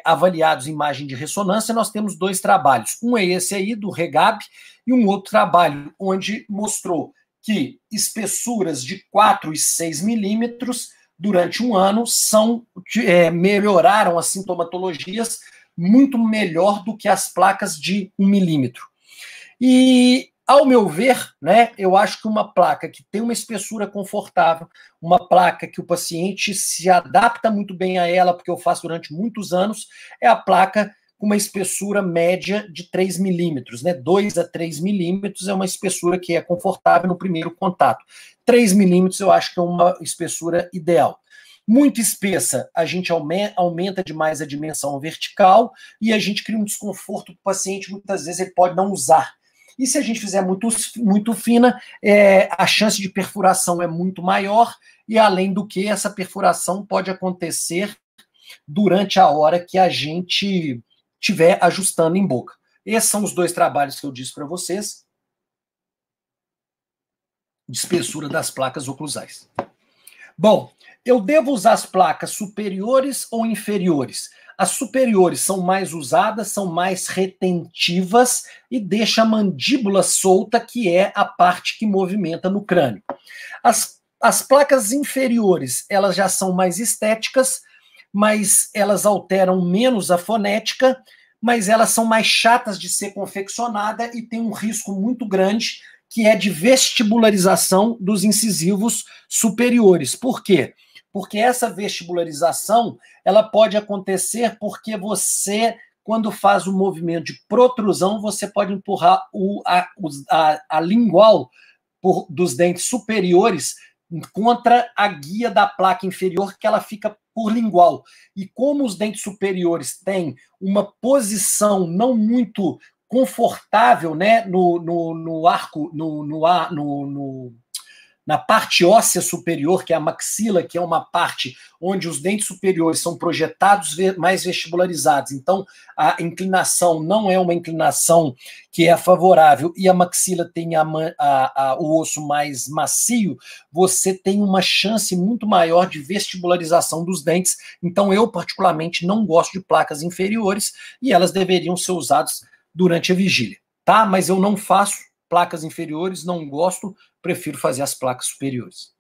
avaliados em imagem de ressonância, nós temos 2 trabalhos. Um é esse aí, do Regab, e um outro trabalho onde mostrou que espessuras de 4 e 6 milímetros durante um ano melhoraram as sintomatologias muito melhor do que as placas de 1 milímetro. E, ao meu ver, né, eu acho que uma placa que tem uma espessura confortável, uma placa que o paciente se adapta muito bem a ela, porque eu faço durante muitos anos, é a placa com uma espessura média de 3 milímetros, né? 2 a 3 milímetros é uma espessura que é confortável no primeiro contato. 3 milímetros eu acho que é uma espessura ideal. Muito espessa, a gente aumenta demais a dimensão vertical e a gente cria um desconforto para o paciente, muitas vezes ele pode não usar. E se a gente fizer muito fina, a chance de perfuração é muito maior e, além do que, essa perfuração pode acontecer durante a hora que a gente estiver ajustando em boca. Esses são os 2 trabalhos que eu disse para vocês de espessura das placas oclusais. Bom, eu devo usar as placas superiores ou inferiores? As superiores são mais usadas, são mais retentivas e deixam a mandíbula solta, que é a parte que movimenta no crânio. As placas inferiores, elas já são mais estéticas, mas elas alteram menos a fonética, mas elas são mais chatas de ser confeccionada e tem um risco muito grande, que é de vestibularização dos incisivos superiores. Por quê? Porque essa vestibularização, ela pode acontecer porque você, quando faz o movimento de protrusão, você pode empurrar a lingual dos dentes superiores contra a guia da placa inferior, que ela fica por lingual. E como os dentes superiores têm uma posição não muito confortável, né, no arco, na parte óssea superior, que é a maxila, que é uma parte onde os dentes superiores são projetados mais vestibularizados. Então, a inclinação não é uma inclinação que é favorável e a maxila tem o osso mais macio, você tem uma chance muito maior de vestibularização dos dentes. Então, eu, particularmente, não gosto de placas inferiores e elas deveriam ser usadas durante a vigília, tá? Mas eu não faço placas inferiores, não gosto, prefiro fazer as placas superiores.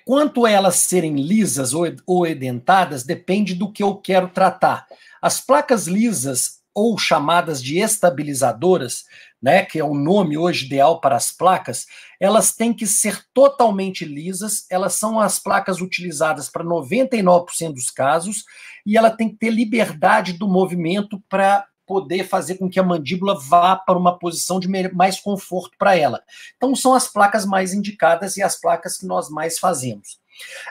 Quanto a elas serem lisas ou edentadas, depende do que eu quero tratar. As placas lisas, ou chamadas de estabilizadoras, né, que é o nome hoje ideal para as placas, elas têm que ser totalmente lisas, elas são as placas utilizadas para 99% dos casos, e ela tem que ter liberdade do movimento para poder fazer com que a mandíbula vá para uma posição de mais conforto para ela. Então, são as placas mais indicadas e as placas que nós mais fazemos.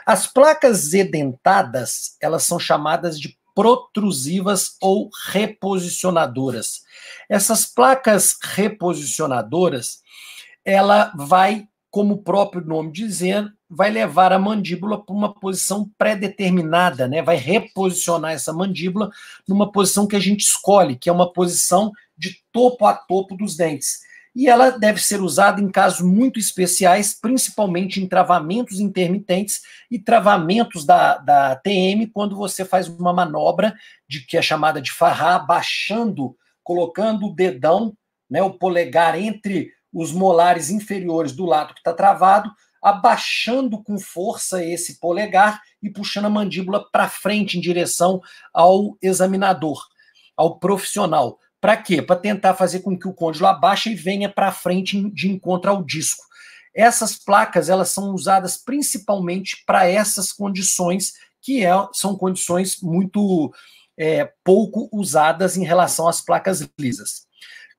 As placas edentadas, elas são chamadas de protrusivas ou reposicionadoras. Essas placas reposicionadoras, ela vai, como o próprio nome dizer, vai levar a mandíbula para uma posição pré-determinada, né? Vai reposicionar essa mandíbula numa posição que a gente escolhe, que é uma posição de topo a topo dos dentes. E ela deve ser usada em casos muito especiais, principalmente em travamentos intermitentes e travamentos da TM, quando você faz uma manobra que é chamada de Farrah, baixando, colocando o dedão, né, o polegar entre os molares inferiores do lado que está travado, abaixando com força esse polegar e puxando a mandíbula para frente em direção ao examinador, ao profissional. Para quê? Para tentar fazer com que o côndilo abaixe e venha para frente de encontro ao disco. Essas placas, elas são usadas principalmente para essas condições, que são condições muito pouco usadas em relação às placas lisas.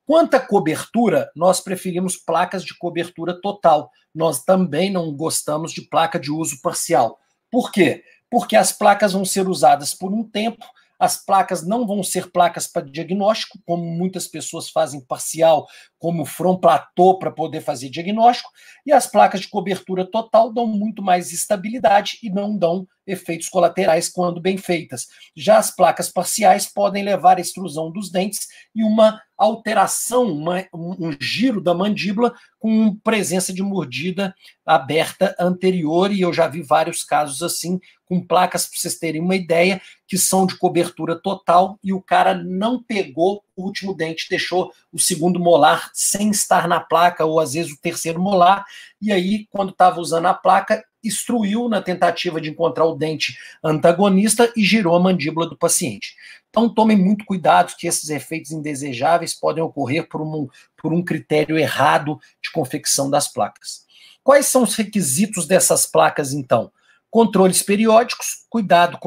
Quanto à cobertura, nós preferimos placas de cobertura total. Nós também não gostamos de placa de uso parcial. Por quê? Porque as placas vão ser usadas por um tempo, as placas não vão ser placas para diagnóstico, como muitas pessoas fazem parcial, como front platô para poder fazer diagnóstico, e as placas de cobertura total dão muito mais estabilidade e não dão efeitos colaterais quando bem feitas. Já as placas parciais podem levar à extrusão dos dentes e uma alteração, um giro da mandíbula com presença de mordida aberta anterior, e eu já vi vários casos assim, com placas, para vocês terem uma ideia, que são de cobertura total e o cara não pegou o último dente, deixou o segundo molar sem estar na placa, ou às vezes o terceiro molar, e aí, quando estava usando a placa, extruiu na tentativa de encontrar o dente antagonista e girou a mandíbula do paciente. Então, tomem muito cuidado, que esses efeitos indesejáveis podem ocorrer por um critério errado de confecção das placas. Quais são os requisitos dessas placas, então? Controles periódicos, cuidado,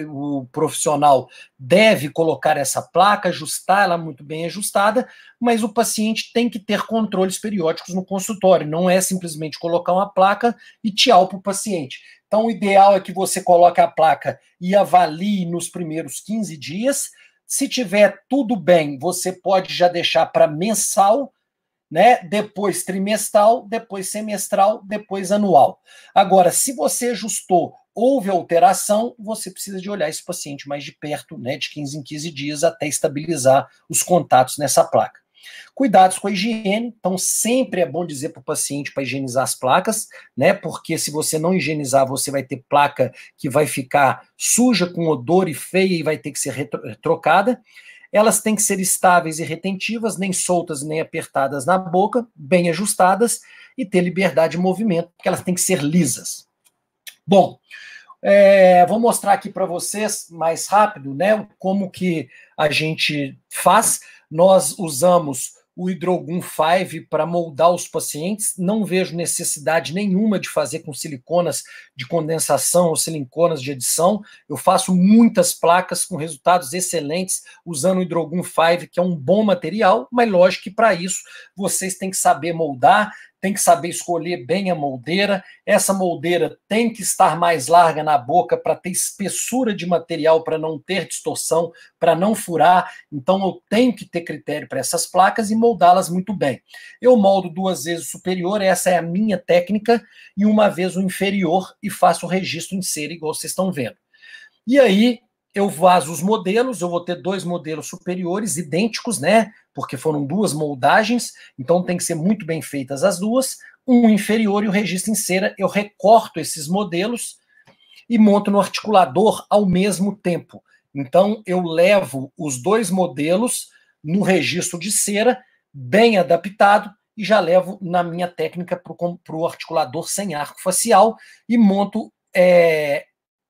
o profissional deve colocar essa placa, ajustar ela muito bem ajustada, mas o paciente tem que ter controles periódicos no consultório, não é simplesmente colocar uma placa e tchau para o paciente. Então, o ideal é que você coloque a placa e avalie nos primeiros 15 dias. Se tiver tudo bem, você pode já deixar para mensal, né? Depois trimestral, depois semestral, depois anual. Agora, se você ajustou, houve alteração, você precisa de olhar esse paciente mais de perto, né? De 15 em 15 dias, até estabilizar os contatos nessa placa. Cuidados com a higiene, então sempre é bom dizer para o paciente para higienizar as placas, né? Porque se você não higienizar, você vai ter placa que vai ficar suja, com odor e feia e vai ter que ser trocada. Elas têm que ser estáveis e retentivas, nem soltas nem apertadas na boca, bem ajustadas e ter liberdade de movimento, porque elas têm que ser lisas. Bom, vou mostrar aqui para vocês mais rápido, né, como que a gente faz. Nós usamos o Hidrogun 5 para moldar os pacientes. Não vejo necessidade nenhuma de fazer com siliconas de condensação ou siliconas de adição. Eu faço muitas placas com resultados excelentes usando o Hidrogun 5, que é um bom material, mas lógico que para isso vocês têm que saber moldar, tem que saber escolher bem a moldeira. Essa moldeira tem que estar mais larga na boca para ter espessura de material, para não ter distorção, para não furar. Então eu tenho que ter critério para essas placas e moldá-las muito bem. Eu moldo 2 vezes o superior, essa é a minha técnica, e 1 vez o inferior e faço o registro em cera, igual vocês estão vendo. E aí eu vazo os modelos, eu vou ter 2 modelos superiores idênticos, né? Porque foram 2 moldagens, então tem que ser muito bem feitas as duas. Um inferior e o registro em cera, eu recorto esses modelos e monto no articulador ao mesmo tempo. Então eu levo os 2 modelos no registro de cera, bem adaptado, e já levo na minha técnica para o articulador sem arco facial e monto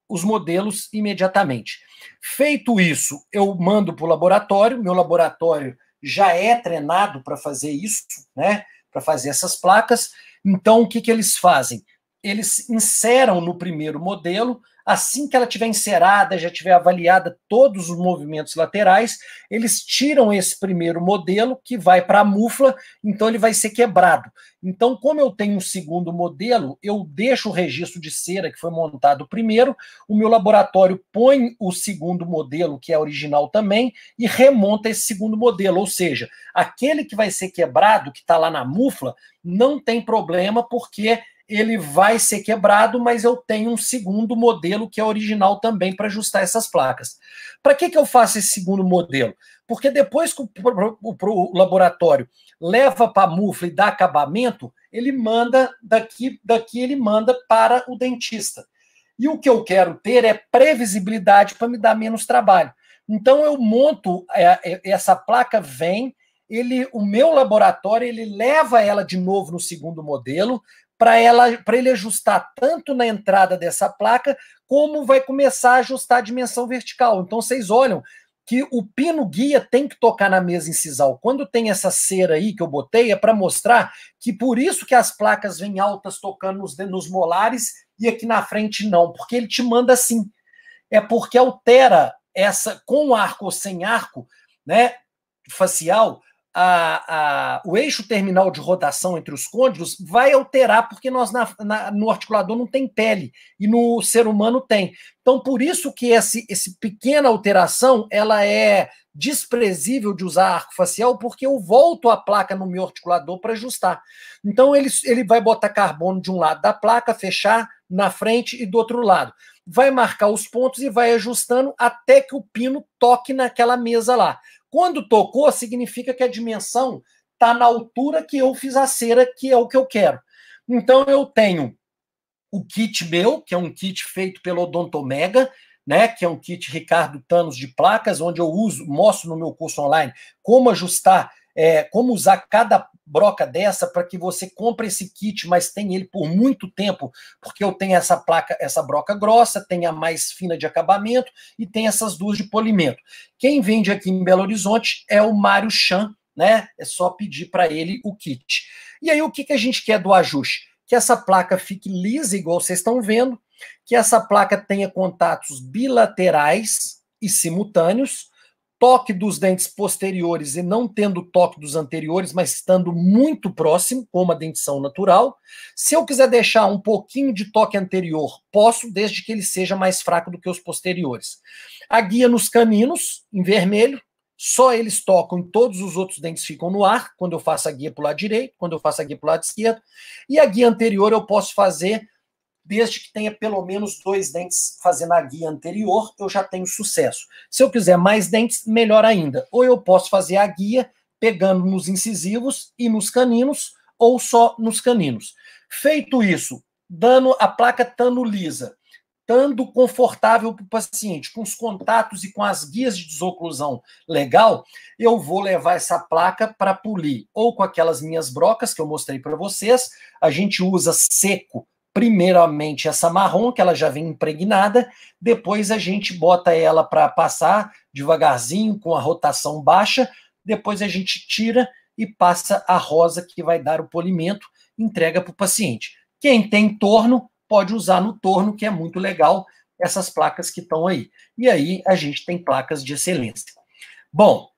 os modelos imediatamente. Feito isso, eu mando para o laboratório, meu laboratório já é treinado para fazer isso, né? Para fazer essas placas. Então, o que eles fazem? Eles inseram no primeiro modelo, assim que ela estiver encerada, já tiver avaliada todos os movimentos laterais, eles tiram esse primeiro modelo, que vai para a mufla, então ele vai ser quebrado. Então, como eu tenho um segundo modelo, eu deixo o registro de cera que foi montado primeiro, o meu laboratório põe o segundo modelo, que é original também, e remonta esse segundo modelo, ou seja, aquele que vai ser quebrado, que está lá na mufla, não tem problema, porque ele vai ser quebrado, mas eu tenho um segundo modelo que é original também para ajustar essas placas. Para que eu faço esse segundo modelo? Porque depois que o laboratório leva para a mufla e dá acabamento, ele manda daqui ele manda para o dentista. E o que eu quero ter é previsibilidade para me dar menos trabalho. Então eu monto, essa placa vem, o meu laboratório ele leva ela de novo no segundo modelo, para ele ajustar tanto na entrada dessa placa, como vai começar a ajustar a dimensão vertical. Então, vocês olham que o pino guia tem que tocar na mesa incisal. Quando tem essa cera aí que eu botei, é para mostrar que por isso que as placas vêm altas tocando nos molares e aqui na frente não, porque ele te manda assim. É porque altera essa, com arco ou sem arco, né, facial, o eixo terminal de rotação entre os côndilos vai alterar, porque nós no articulador não tem pele, e no ser humano tem. Então, por isso que essa pequena alteração, ela é desprezível de usar arco facial, porque eu volto a placa no meu articulador para ajustar. Então, ele vai botar carbono de um lado da placa, fechar na frente e do outro lado. Vai marcar os pontos e vai ajustando até que o pino toque naquela mesa lá. Quando tocou, significa que a dimensão está na altura que eu fiz a cera, que é o que eu quero. Então, eu tenho o kit meu, que é um kit feito pelo Odontomega, né, que é um kit Ricardo Thanos de placas, onde eu mostro no meu curso online como ajustar, como usar cada broca dessa para que você compre esse kit, mas tenha ele por muito tempo, porque eu tenho essa placa, essa broca grossa, tem a mais fina de acabamento e tem essas 2 de polimento. Quem vende aqui em Belo Horizonte é o Mário Chan, né? É só pedir para ele o kit. E aí o que a gente quer do ajuste? Que essa placa fique lisa, igual vocês estão vendo, que essa placa tenha contatos bilaterais e simultâneos, toque dos dentes posteriores e não tendo toque dos anteriores, mas estando muito próximo, como a dentição natural. Se eu quiser deixar um pouquinho de toque anterior, posso, desde que ele seja mais fraco do que os posteriores. A guia nos caninos, em vermelho, só eles tocam e todos os outros dentes ficam no ar, quando eu faço a guia para o lado direito, quando eu faço a guia para o lado esquerdo. E a guia anterior eu posso fazer desde que tenha pelo menos 2 dentes fazendo a guia anterior, eu já tenho sucesso. Se eu quiser mais dentes, melhor ainda. Ou eu posso fazer a guia pegando nos incisivos e nos caninos, ou só nos caninos. Feito isso, dando a placa estando lisa, estando confortável para o paciente, com os contatos e com as guias de desoclusão legal, eu vou levar essa placa para polir, ou com aquelas minhas brocas que eu mostrei para vocês. A gente usa seco, primeiramente essa marrom, que ela já vem impregnada, depois a gente bota ela para passar devagarzinho, com a rotação baixa, depois a gente tira e passa a rosa, que vai dar o polimento, entrega para o paciente. Quem tem torno, pode usar no torno, que é muito legal, essas placas que estão aí. E aí a gente tem placas de excelência. Bom,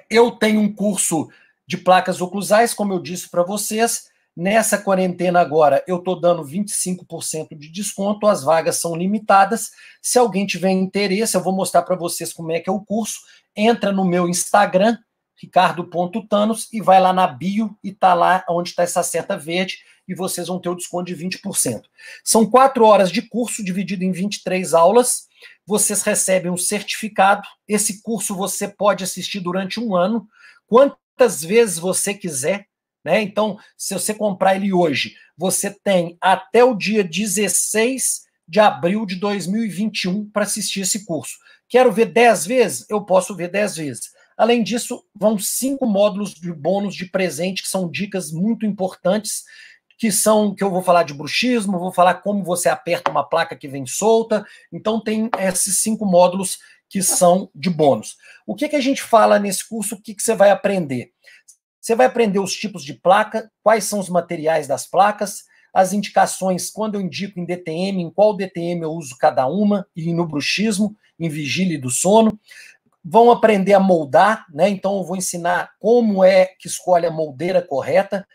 eu tenho um curso de placas oclusais, como eu disse para vocês. Nessa quarentena agora, eu estou dando 25% de desconto, as vagas são limitadas. Se alguém tiver interesse, eu vou mostrar para vocês como é que é o curso. Entra no meu Instagram, ricardo.tanos, e vai lá na bio e tá lá onde está essa seta verde, e vocês vão ter o desconto de 20%. São 4 horas de curso, dividido em 23 aulas. Vocês recebem um certificado. Esse curso você pode assistir durante um ano, quantas vezes você quiser, né? Então, se você comprar ele hoje, você tem até o dia 16 de abril de 2021 para assistir esse curso. Quero ver 10 vezes? Eu posso ver 10 vezes. Além disso, vão 5 módulos de bônus de presente, que são dicas muito importantes, que eu vou falar de bruxismo, vou falar como você aperta uma placa que vem solta. Então, tem esses 5 módulos que são de bônus. O que a gente fala nesse curso? O que você vai aprender? Você vai aprender os tipos de placa, quais são os materiais das placas, as indicações, quando eu indico em DTM, em qual DTM eu uso cada uma, e no bruxismo, em vigília e do sono. Vão aprender a moldar, né? Então eu vou ensinar como é que escolhe a moldeira correta,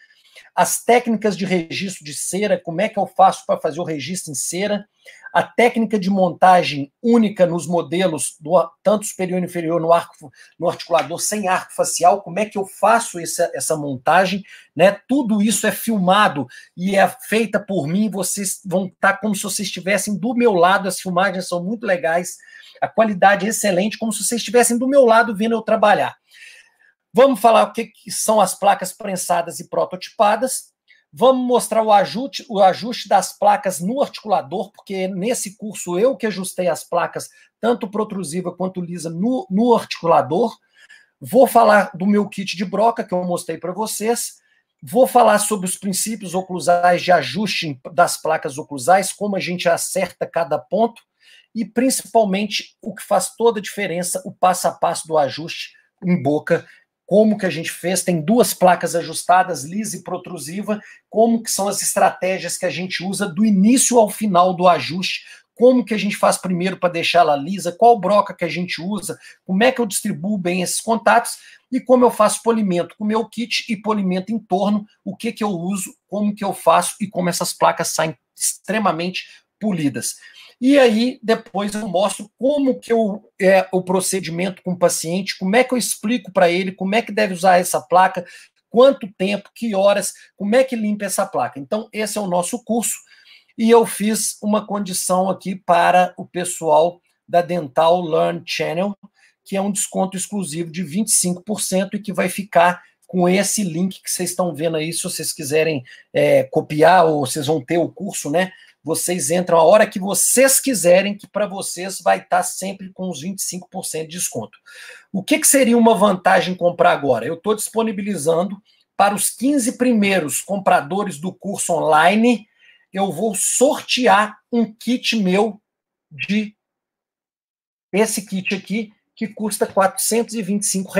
as técnicas de registro de cera, como é que eu faço para fazer o registro em cera, a técnica de montagem única nos modelos, tanto superior e inferior no articulador sem arco facial, como é que eu faço essa montagem, né? Tudo isso é filmado e é feita por mim, vocês vão estar como se vocês estivessem do meu lado, as filmagens são muito legais, a qualidade é excelente, como se vocês estivessem do meu lado vendo eu trabalhar. Vamos falar o que são as placas prensadas e prototipadas. Vamos mostrar o ajuste das placas no articulador, porque nesse curso eu que ajustei as placas, tanto protrusiva quanto lisa, no articulador. Vou falar do meu kit de broca, que eu mostrei para vocês. Vou falar sobre os princípios oclusais de ajuste das placas oclusais, como a gente acerta cada ponto, e principalmente o que faz toda a diferença, o passo a passo do ajuste em boca, como que a gente fez, tem 2 placas ajustadas, lisa e protrusiva, como que são as estratégias que a gente usa do início ao final do ajuste, como que a gente faz primeiro para deixá-la lisa, qual broca que a gente usa, como é que eu distribuo bem esses contatos, e como eu faço polimento com o meu kit e polimento em torno, o que eu uso, como que eu faço e como essas placas saem extremamente polidas. E aí, depois eu mostro como que o procedimento com o paciente, como é que eu explico para ele, como é que deve usar essa placa, quanto tempo, que horas, como é que limpa essa placa. Então, esse é o nosso curso, e eu fiz uma condição aqui para o pessoal da Dental Learn Channel, que é um desconto exclusivo de 25% e que vai ficar com esse link que vocês estão vendo aí, se vocês quiserem copiar, ou vocês vão ter o curso, né? Vocês entram a hora que vocês quiserem, que para vocês vai estar sempre com os 25% de desconto. O que seria uma vantagem comprar agora? Eu estou disponibilizando para os 15 primeiros compradores do curso online, eu vou sortear um kit meu esse kit aqui, que custa R$ 425.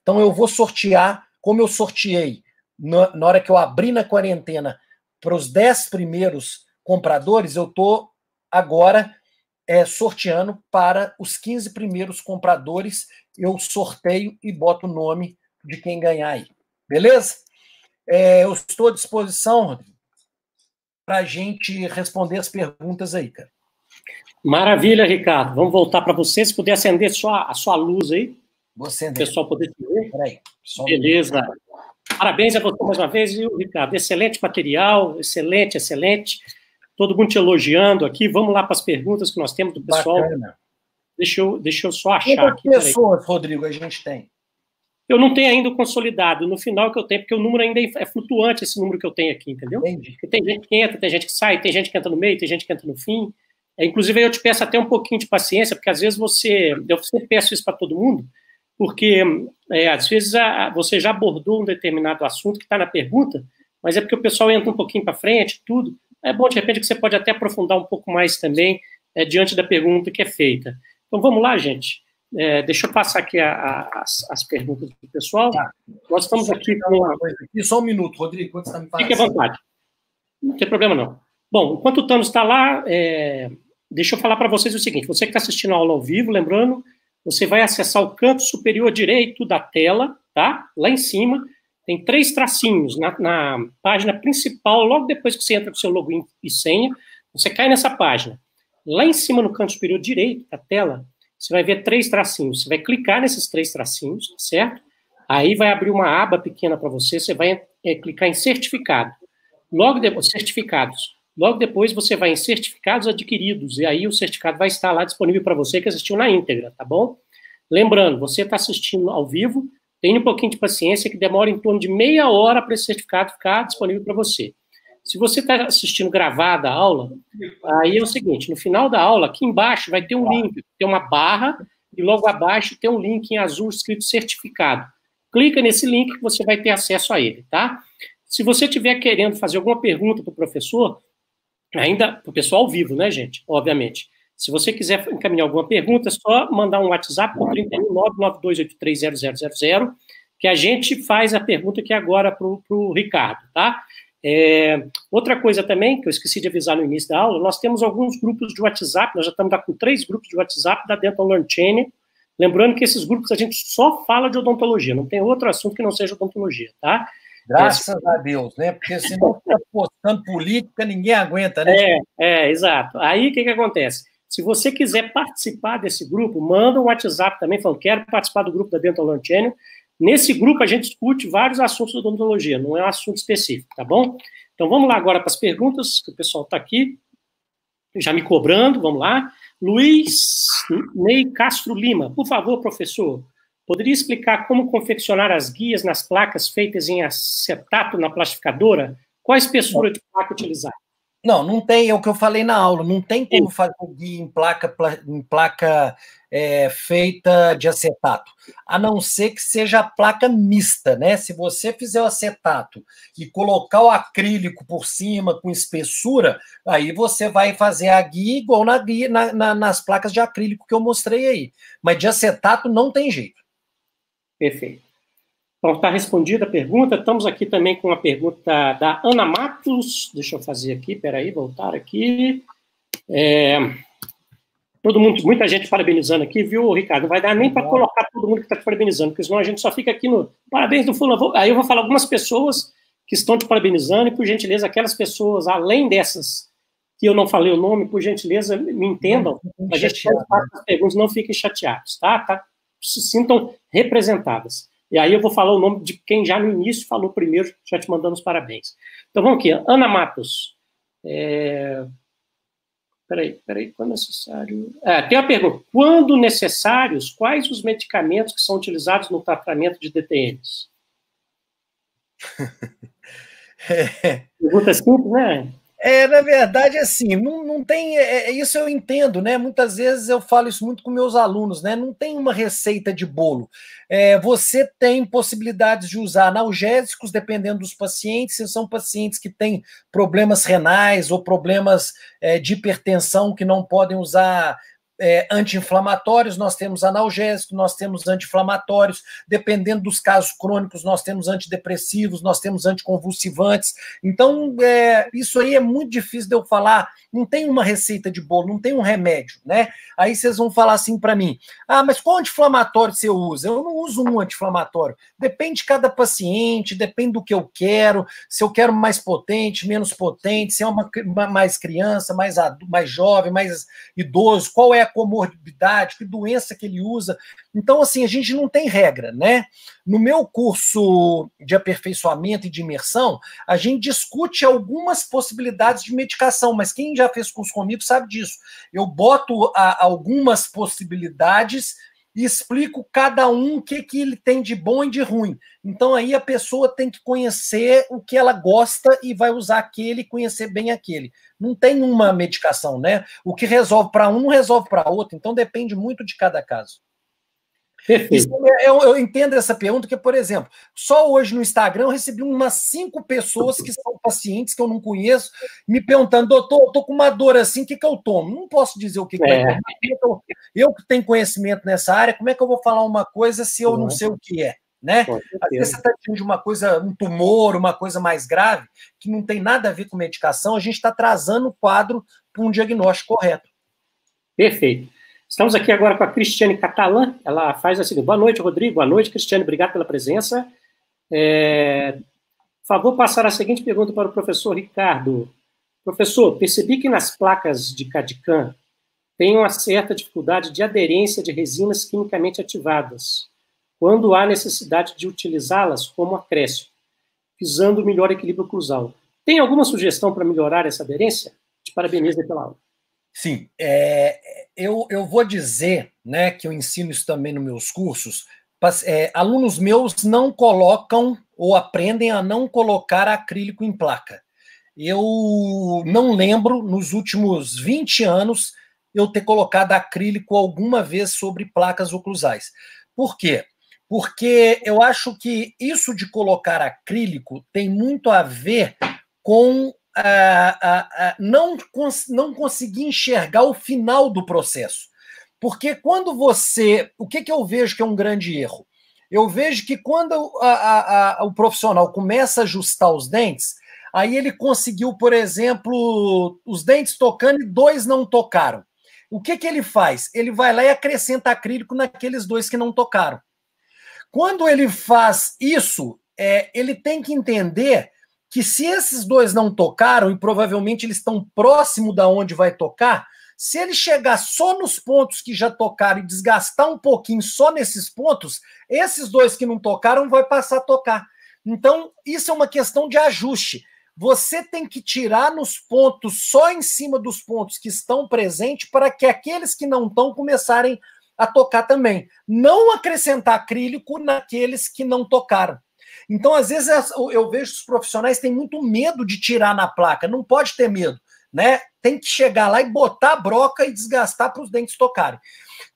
Então eu vou sortear, como eu sorteei na hora que eu abri na quarentena, para os 10 primeiros compradores, eu estou agora sorteando para os 15 primeiros compradores, eu sorteio e boto o nome de quem ganhar aí. Beleza? Eu estou à disposição, Rodrigo, para a gente responder as perguntas aí, cara. Maravilha, Ricardo. Vamos voltar para você, se puder acender a sua luz aí. Vou acender. O pessoal poder te ver. Peraí. Beleza. Parabéns a você mais uma vez, viu, Ricardo? Excelente material, excelente, excelente. Todo mundo te elogiando aqui. Vamos lá para as perguntas que nós temos do pessoal. Bacana. Deixa eu só achar Quantas aqui. pessoas, Rodrigo, a gente tem? Eu não tenho ainda o consolidado. No final que eu tenho, porque o número ainda é flutuante, esse número que eu tenho aqui, entendeu? Entendi. Porque tem gente que entra, tem gente que sai, tem gente que entra no meio, tem gente que entra no fim. Inclusive, eu te peço até um pouquinho de paciência, porque às vezes eu sempre peço isso para todo mundo, porque às vezes você já abordou um determinado assunto que está na pergunta, mas é porque o pessoal entra um pouquinho para frente, tudo. É bom, de repente, que você pode até aprofundar um pouco mais também diante da pergunta que é feita. Então, vamos lá, gente. Deixa eu passar aqui as perguntas do pessoal. Tá. Nós estamos aqui com uma coisa aqui. Só um minuto, Rodrigo, quando você está me falando. Fique à vontade. Não tem problema, não. Bom, enquanto o Thanos está lá, deixa eu falar para vocês o seguinte. Você que está assistindo a aula ao vivo, lembrando, você vai acessar o canto superior direito da tela, tá? Lá em cima, tem 3 tracinhos na página principal, logo depois que você entra com seu login e senha, você cai nessa página. Lá em cima, no canto superior direito da tela, você vai ver 3 tracinhos. Você vai clicar nesses 3 tracinhos, certo? Aí vai abrir uma aba pequena para você, você vai clicar em certificado. Logo depois, certificados. Logo depois você vai em certificados adquiridos, e aí o certificado vai estar lá disponível para você que assistiu na íntegra, tá bom? Lembrando, você está assistindo ao vivo, tenha um pouquinho de paciência, que demora em torno de meia hora para esse certificado ficar disponível para você. Se você está assistindo gravada a aula, aí é o seguinte, no final da aula, aqui embaixo vai ter um link, tem uma barra, e logo abaixo tem um link em azul escrito certificado. Clica nesse link que você vai ter acesso a ele, tá? Se você estiver querendo fazer alguma pergunta para o professor, ainda para o pessoal ao vivo, né, gente? Obviamente. Se você quiser encaminhar alguma pergunta, é só mandar um WhatsApp para o 31992830000, que a gente faz a pergunta aqui agora para o Ricardo, tá? Outra coisa também, que eu esqueci de avisar no início da aula, nós temos alguns grupos de WhatsApp, nós já estamos com 3 grupos de WhatsApp da Dental Learn Channel. Lembrando que esses grupos a gente só fala de odontologia, não tem outro assunto que não seja odontologia, tá? Graças a Deus, né? Porque senão fica postando política, ninguém aguenta, né? Exato. Aí, o que acontece? Se você quiser participar desse grupo, manda um WhatsApp também, falando, quero participar do grupo da Dental Learn Channel. Nesse grupo, a gente discute vários assuntos de odontologia, não é um assunto específico, tá bom? Então, vamos lá agora para as perguntas, que o pessoal está aqui, já me cobrando, vamos lá. Luiz Ney Castro Lima, por favor, professor, poderia explicar como confeccionar as guias nas placas feitas em acetato na plastificadora? Qual a espessura de placa utilizar? Não tem, é o que eu falei na aula, não tem como fazer guia em placa feita de acetato, a não ser que seja a placa mista, né? Se você fizer o acetato e colocar o acrílico por cima com espessura, aí você vai fazer a guia igual nas placas de acrílico que eu mostrei aí. Mas de acetato não tem jeito. Perfeito. Então, está respondida a pergunta. Estamos aqui também com a pergunta da Ana Matos. Deixa eu fazer aqui, peraí, voltar aqui. Todo mundo, muita gente parabenizando aqui, viu, Ricardo? Não vai dar nem para colocar todo mundo que está te parabenizando, porque senão a gente só fica aqui no parabéns do fulano. Aí eu vou falar algumas pessoas que estão te parabenizando, e por gentileza, aquelas pessoas, além dessas que eu não falei o nome, por gentileza, me entendam. A gente faz as perguntas, não fiquem chateados, tá? Se sintam representadas. E aí eu vou falar o nome de quem já no início falou primeiro, já te mandando os parabéns. Então vamos aqui, Ana Matos. Peraí, quando necessário... tem uma pergunta. Quando necessários, quais os medicamentos que são utilizados no tratamento de DTMs? Pergunta simples, né? Na verdade, assim, não tem... isso eu entendo, né? Muitas vezes eu falo isso muito com meus alunos, né? Não tem uma receita de bolo. Você tem possibilidades de usar analgésicos, dependendo dos pacientes. Se são pacientes que têm problemas renais ou problemas de hipertensão que não podem usar anti-inflamatórios, nós temos analgésicos, nós temos anti-inflamatórios, dependendo dos casos crônicos, nós temos antidepressivos, nós temos anticonvulsivantes. Então, isso aí é muito difícil de eu falar, não tem uma receita de bolo, não tem um remédio, né? Aí vocês vão falar assim para mim, mas qual anti-inflamatório você usa? Eu não uso um anti-inflamatório, depende de cada paciente, depende do que eu quero, se eu quero mais potente, menos potente, se é mais criança, mais jovem, mais idoso, qual é a comorbidade, que doença que ele usa. Então, assim, a gente não tem regra, né? No meu curso de aperfeiçoamento e de imersão, a gente discute algumas possibilidades de medicação, mas quem já fez curso comigo sabe disso. Eu boto algumas possibilidades e explico cada um o que ele tem de bom e de ruim. Então, aí a pessoa tem que conhecer o que ela gosta e vai usar aquele e conhecer bem aquele. Não tem uma medicação, né? O que resolve para um não resolve para outro, então depende muito de cada caso. Perfeito. Eu entendo essa pergunta, porque, por exemplo, só hoje no Instagram eu recebi umas 5 pessoas que são pacientes que eu não conheço, me perguntando, doutor, eu tô com uma dor assim, o que eu tomo? Não posso dizer o que vai tomar. Eu que tenho conhecimento nessa área, como é que eu vou falar uma coisa se eu não sei o que é? Né? Às vezes você está diante de uma coisa, um tumor, uma coisa mais grave, que não tem nada a ver com medicação, a gente está trazendo o quadro para um diagnóstico correto. Perfeito. Estamos aqui agora com a Cristiane Catalã, ela faz assim, boa noite, Rodrigo, boa noite, Cristiane, obrigado pela presença. Por favor, passar a seguinte pergunta para o professor Ricardo. Professor, percebi que nas placas de CAD/CAM tem uma certa dificuldade de aderência de resinas quimicamente ativadas, quando há necessidade de utilizá-las como acréscimo, visando o melhor equilíbrio cruzal. Tem alguma sugestão para melhorar essa aderência? Te parabenizo pela aula. Sim, eu vou dizer, né, que eu ensino isso também nos meus cursos. Alunos meus não colocam ou aprendem a não colocar acrílico em placa. Eu não lembro, nos últimos 20 anos, eu ter colocado acrílico alguma vez sobre placas oclusais. Por quê? Porque eu acho que isso de colocar acrílico tem muito a ver com não conseguir enxergar o final do processo. Porque quando você... O que eu vejo que é um grande erro? Eu vejo que quando o profissional começa a ajustar os dentes, aí ele conseguiu, por exemplo, os dentes tocando e 2 não tocaram. O que ele faz? Ele vai lá e acrescenta acrílico naqueles 2 que não tocaram. Quando ele faz isso, ele tem que entender que se esses 2 não tocaram, e provavelmente eles estão próximo da onde vai tocar, se ele chegar só nos pontos que já tocaram e desgastar um pouquinho só nesses pontos, esses 2 que não tocaram vai passar a tocar. Então, isso é uma questão de ajuste. Você tem que tirar nos pontos, só em cima dos pontos que estão presentes, para que aqueles que não estão começarem a tocar também. Não acrescentar acrílico naqueles que não tocaram. Então, às vezes, eu vejo os profissionais têm muito medo de tirar na placa. Não pode ter medo, né? Tem que chegar lá e botar a broca e desgastar para os dentes tocarem.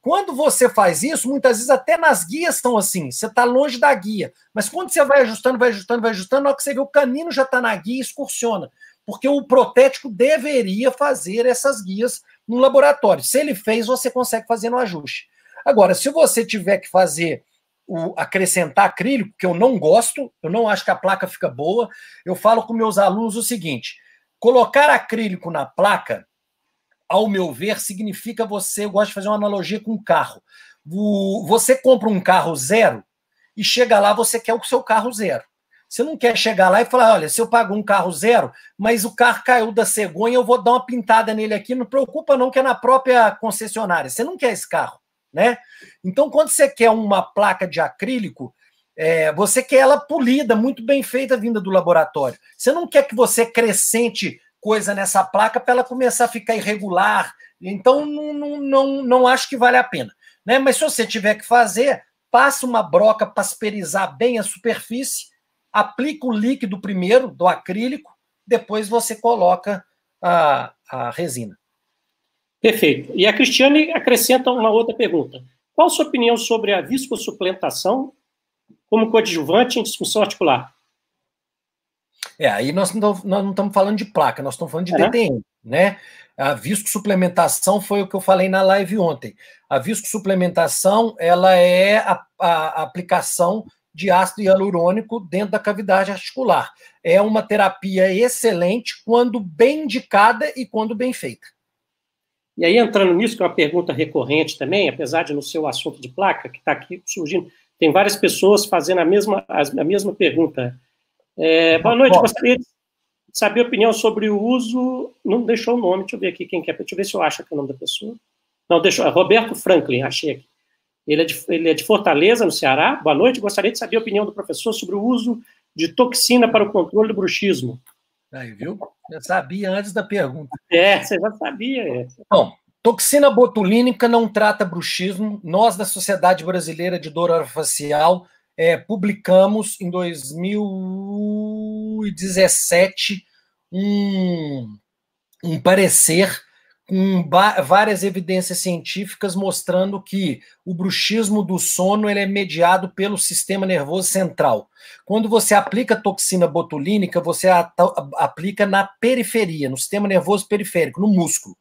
Quando você faz isso, muitas vezes até nas guias estão assim, você está longe da guia. Mas quando você vai ajustando, na hora que você vê o canino já está na guia e excursiona. Porque o protético deveria fazer essas guias no laboratório. Se ele fez, você consegue fazer no ajuste. Agora, se você tiver que fazer acrescentar acrílico, que eu não gosto, eu não acho que a placa fica boa, eu falo com meus alunos o seguinte: colocar acrílico na placa, ao meu ver, significa eu gosto de fazer uma analogia com um carro. Você compra um carro zero e chega lá, você quer o seu carro zero. Você não quer chegar lá e falar, olha, se eu pago um carro zero, mas o carro caiu da cegonha, eu vou dar uma pintada nele aqui, não preocupa não, que é na própria concessionária. Você não quer esse carro, né? Então, quando você quer uma placa de acrílico, você quer ela polida, muito bem feita, vinda do laboratório. Você não quer que você acrescente coisa nessa placa para ela começar a ficar irregular. Então, não acho que vale a pena, né? Mas se você tiver que fazer, passa uma broca para asperizar bem a superfície, aplica o líquido primeiro, do acrílico, depois você coloca a resina. Perfeito. E a Cristiane acrescenta uma outra pergunta. Qual a sua opinião sobre a viscossuplentação como coadjuvante em disfunção articular? Aí nós não estamos falando de placa, nós estamos falando de DTM, né? A viscosuplementação foi o que eu falei na live ontem. A viscosuplementação, ela é a aplicação de ácido hialurônico dentro da cavidade articular. É uma terapia excelente quando bem indicada e quando bem feita. E aí, entrando nisso, que é uma pergunta recorrente também, apesar de no seu assunto de placa, que está aqui surgindo, tem várias pessoas fazendo a mesma pergunta. Boa noite, gostaria de saber a opinião sobre o uso... Não deixou o nome, deixa eu ver aqui quem que é, deixa eu ver se eu acho aqui o nome da pessoa. Não, deixou, Roberto Franklin, achei aqui. Ele é de Fortaleza, no Ceará. Boa noite, gostaria de saber a opinião do professor sobre o uso de toxina para o controle do bruxismo. Aí, viu? Eu sabia antes da pergunta. Você já sabia. Bom, toxina botulínica não trata bruxismo. Nós, da Sociedade Brasileira de Dor Orofacial, publicamos em 2017 um parecer com várias evidências científicas mostrando que o bruxismo do sono ele é mediado pelo sistema nervoso central. Quando você aplica toxina botulínica, você aplica na periferia, no sistema nervoso periférico, no músculo.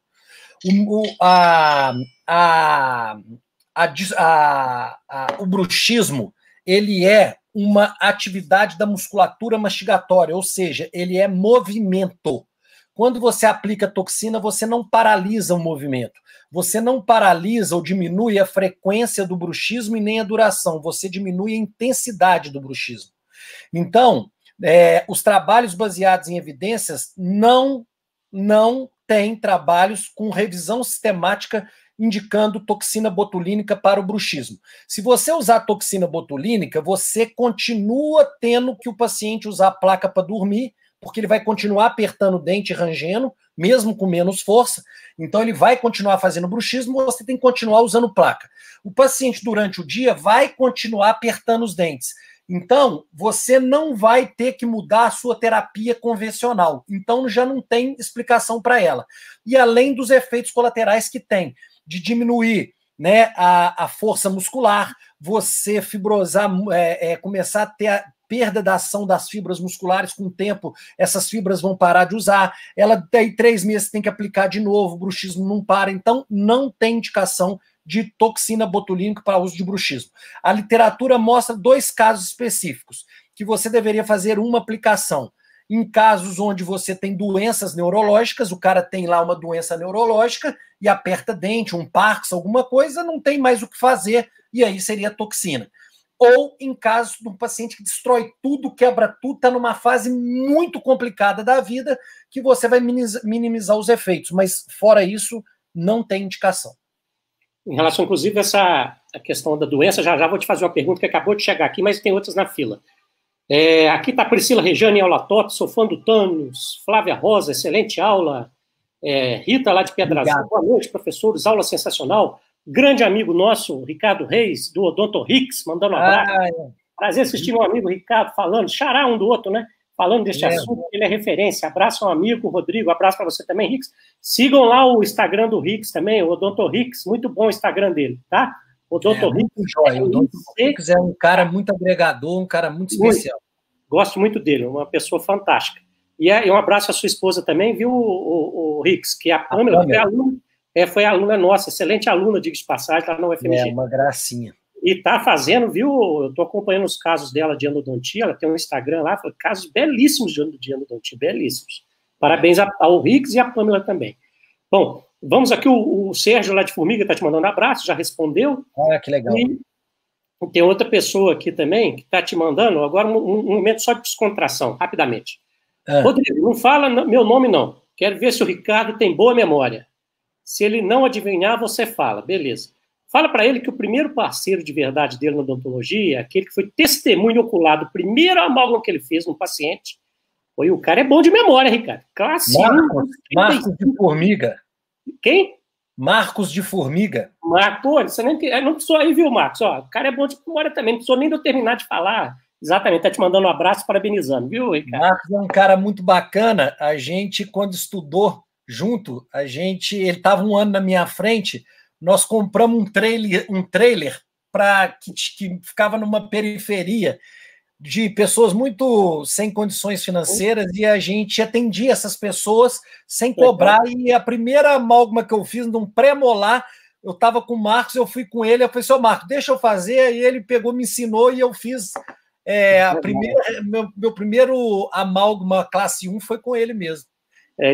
O bruxismo ele é uma atividade da musculatura mastigatória, ou seja, ele é movimento. Quando você aplica toxina, você não paralisa o movimento. Você não paralisa ou diminui a frequência do bruxismo e nem a duração. Você diminui a intensidade do bruxismo. Então, os trabalhos baseados em evidências não têm trabalhos com revisão sistemática indicando toxina botulínica para o bruxismo. Se você usar toxina botulínica, você continua tendo que o paciente usar a placa para dormir, porque ele vai continuar apertando o dente e rangendo, mesmo com menos força. Então, ele vai continuar fazendo bruxismo, você tem que continuar usando placa. O paciente, durante o dia, vai continuar apertando os dentes. Então, você não vai ter que mudar a sua terapia convencional. Então, já não tem explicação para ela. E além dos efeitos colaterais que tem, de diminuir, né, a força muscular, você fibrosar, começar a ter a perda da ação das fibras musculares, com o tempo essas fibras vão parar de usar, ela daí 3 meses tem que aplicar de novo, o bruxismo não para, então não tem indicação de toxina botulínica para uso de bruxismo. A literatura mostra 2 casos específicos, que você deveria fazer uma aplicação. Em casos onde você tem doenças neurológicas, o cara tem lá uma doença neurológica e aperta dente, um Parkinson, alguma coisa, não tem mais o que fazer, e aí seria toxina. Ou em caso de um paciente que destrói tudo, quebra tudo, está numa fase muito complicada da vida, que você vai minimizar os efeitos. Mas, fora isso, não tem indicação. Em relação, inclusive, a questão da doença, já vou te fazer uma pergunta que acabou de chegar aqui, mas tem outras na fila. Aqui está Priscila Rejane em aula top, sou fã do Thanos, Flávia Rosa, excelente aula. Rita, lá de Pedrazão, boa noite, professores, aula sensacional. Grande amigo nosso, Ricardo Reis, do Odonto Hicks, mandando um abraço. Prazer assistir meu amigo Ricardo falando, xará um do outro, né? Falando deste assunto, ele é referência. Abraço ao amigo Rodrigo, abraço para você também, Hicks. Sigam lá o Instagram do Hicks também, o Odonto Hicks, muito bom o Instagram dele, tá? O Dr. Hicks é um cara muito agregador, um cara muito especial. Gosto muito dele, uma pessoa fantástica. E um abraço à sua esposa também, viu, o Hicks, que a Pamela foi aluna nossa, excelente aluna, diga-se de passagem, lá na UFMG. Uma gracinha. E tá fazendo, viu, eu estou acompanhando os casos dela de endodontia, ela tem um Instagram lá, casos belíssimos de endodontia, belíssimos. Parabéns ao Hicks e à Pamela também. Bom, vamos aqui, o Sérgio lá de Formiga está te mandando um abraço, já respondeu. Que legal. E tem outra pessoa aqui também que está te mandando, agora um momento só de descontração, rapidamente. Rodrigo, não fala meu nome não, quero ver se o Ricardo tem boa memória. Se ele não adivinhar, você fala, beleza. Fala para ele que o primeiro parceiro de verdade dele na odontologia, aquele que foi testemunho ocular do primeiro amálgama que ele fez no paciente, o cara é bom de memória, Ricardo. Classe Marcos de Formiga. Quem? Marcos de Formiga. Marcos, você não precisou aí, viu, Marcos? Ó, o cara é bom de memória também, não precisou nem de eu terminar de falar. Exatamente, tá te mandando um abraço, parabenizando, viu, Ricardo? Marcos é um cara muito bacana. A gente, quando estudou junto, ele estava 1 ano na minha frente, nós compramos um trailer que ficava numa periferia de pessoas muito sem condições financeiras, e a gente atendia essas pessoas sem cobrar. E a primeira amálgama que eu fiz num pré-molar, eu estava com o Marcos, eu fui com ele, eu falei, seu Marcos, deixa eu fazer, e ele pegou, me ensinou, e eu fiz meu primeiro amálgama classe 1 foi com ele mesmo.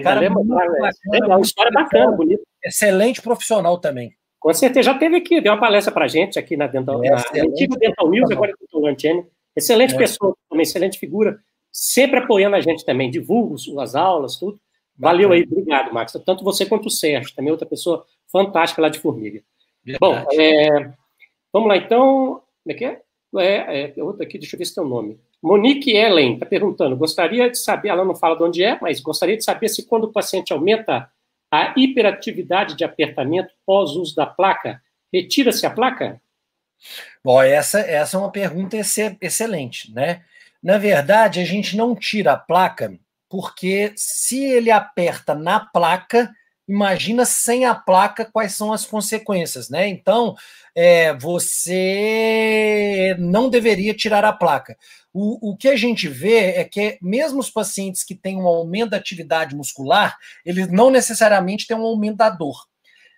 Cara, uma história bacana, bonita. Excelente profissional também. Com certeza, já teve aqui, deu uma palestra para a gente aqui na Dental, antigo Dental News, agora é Dental Lunch. Excelente pessoa também, excelente figura, sempre apoiando a gente também, divulga as aulas, tudo. Valeu aí, obrigado, Max. Tanto você quanto o Sérgio, também outra pessoa fantástica lá de Formiga. Verdade. Bom, vamos lá então. Como é que é? Outra aqui, deixa eu ver se tem o nome. Monique Ellen está perguntando, gostaria de saber, ela não fala de onde é, mas gostaria de saber se quando o paciente aumenta a hiperatividade de apertamento pós-uso da placa, retira-se a placa? Bom, essa é uma pergunta excelente, né? Na verdade, a gente não tira a placa, porque se ele aperta na placa, imagina sem a placa quais são as consequências, né? Então, você não deveria tirar a placa. O que a gente vê é que mesmo os pacientes que têm um aumento da atividade muscular, eles não necessariamente têm um aumento da dor.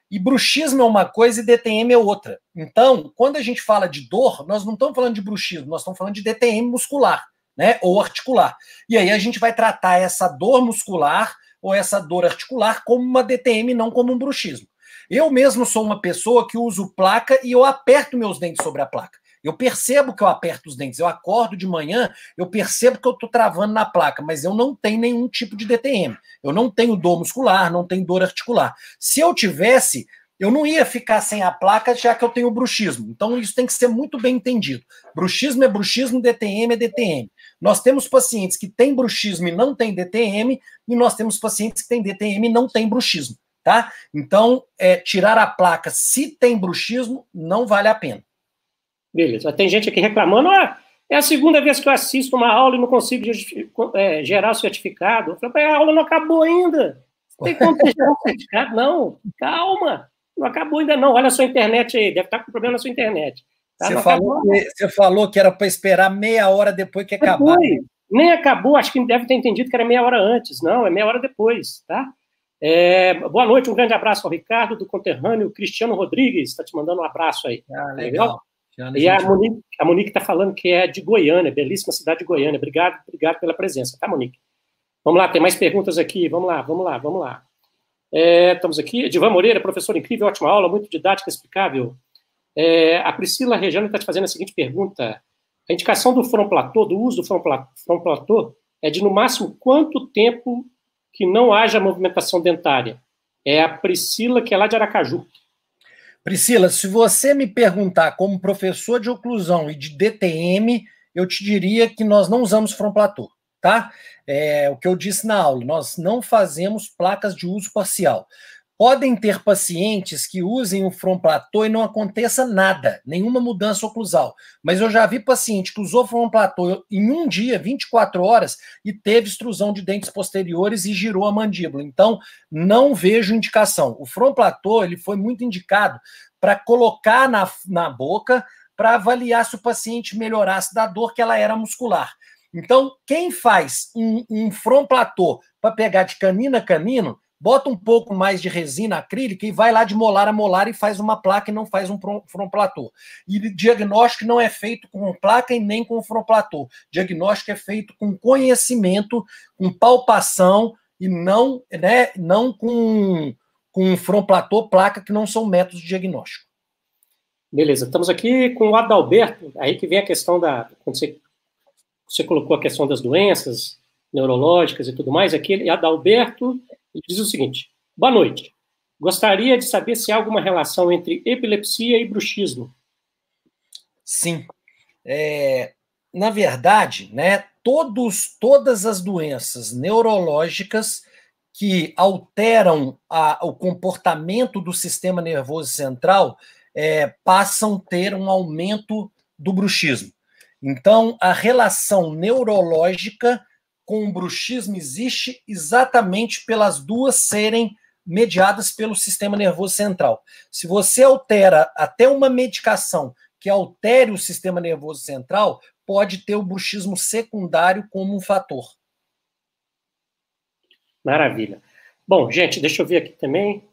E bruxismo é uma coisa e DTM é outra. Então, quando a gente fala de dor, nós não estamos falando de bruxismo, nós estamos falando de DTM muscular, né? Ou articular. E aí a gente vai tratar essa dor muscular ou essa dor articular como uma DTM, não como um bruxismo. Eu mesmo sou uma pessoa que uso placa e eu aperto meus dentes sobre a placa. Eu percebo que eu aperto os dentes. Eu acordo de manhã, eu percebo que eu estou travando na placa, mas eu não tenho nenhum tipo de DTM. Eu não tenho dor muscular, não tenho dor articular. Se eu tivesse, eu não ia ficar sem a placa, já que eu tenho bruxismo. Então, isso tem que ser muito bem entendido. Bruxismo é bruxismo, DTM é DTM. Nós temos pacientes que têm bruxismo e não têm DTM, e nós temos pacientes que têm DTM e não têm bruxismo. Tá? Então, tirar a placa se tem bruxismo não vale a pena. Beleza. Tem gente aqui reclamando, é a segunda vez que eu assisto uma aula e não consigo gerar o certificado. Eu falei, a aula não acabou ainda. Não tem como você gerar o certificado? Não, calma. Não acabou ainda não. Olha a sua internet aí, deve estar com problema na sua internet. Tá? Você falou que era para esperar meia hora depois que acabar. Né? Nem acabou, acho que deve ter entendido que era meia hora antes. Não, é meia hora depois, tá? Boa noite, um grande abraço ao Ricardo, do conterrâneo Cristiano Rodrigues, está te mandando um abraço aí. Legal. E a Monique está falando que é de Goiânia, belíssima cidade de Goiânia. Obrigado pela presença, tá, Monique? Vamos lá, tem mais perguntas aqui. Vamos lá. Estamos aqui. Edivan Moreira, professor incrível, ótima aula, muito didática, explicável. A Priscila Rejane está te fazendo a seguinte pergunta. A indicação do Fromplatô, do uso do Fromplatô, é de, no máximo, quanto tempo que não haja movimentação dentária? É a Priscila, que é lá de Aracaju. Priscila, se você me perguntar como professor de oclusão e de DTM, eu te diria que nós não usamos Fromplatô, tá? O que eu disse na aula, nós não fazemos placas de uso parcial. Podem ter pacientes que usem o Fromplatô e não aconteça nada, nenhuma mudança oclusal. Mas eu já vi paciente que usou Fromplatô em um dia, 24 horas, e teve extrusão de dentes posteriores e girou a mandíbula. Então, não vejo indicação. O Fromplatô, ele foi muito indicado para colocar na boca para avaliar se o paciente melhorasse da dor que ela era muscular. Então, quem faz um Fromplatô para pegar de canino a canino, bota um pouco mais de resina acrílica e vai lá de molar a molar e faz uma placa e não faz um Fromplatô. E diagnóstico não é feito com placa e nem com Fromplatô. Diagnóstico é feito com conhecimento, com palpação e não com Fromplatô, placa, que não são métodos de diagnóstico. Beleza, estamos aqui com o Adalberto, aí que vem a questão quando você colocou a questão das doenças neurológicas e tudo mais, aqui Adalberto ele diz o seguinte: boa noite. Gostaria de saber se há alguma relação entre epilepsia e bruxismo. Sim. Na verdade, né, todas as doenças neurológicas que alteram o comportamento do sistema nervoso central passam a ter um aumento do bruxismo. Então, a relação neurológica com o bruxismo existe exatamente pelas duas serem mediadas pelo sistema nervoso central. Se você altera até uma medicação que altere o sistema nervoso central, pode ter o bruxismo secundário como um fator. Maravilha. Bom, gente, deixa eu ver aqui também.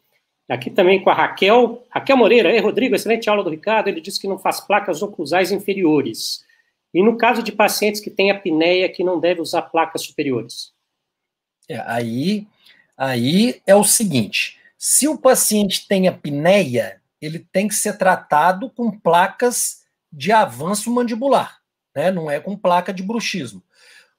Aqui também com a Raquel Moreira. Ei, Rodrigo, excelente aula do Ricardo. Ele disse que não faz placas oclusais inferiores. E no caso de pacientes que têm apneia, que não deve usar placas superiores? Aí é o seguinte, se o paciente tem apneia, ele tem que ser tratado com placas de avanço mandibular, né? Não é com placa de bruxismo.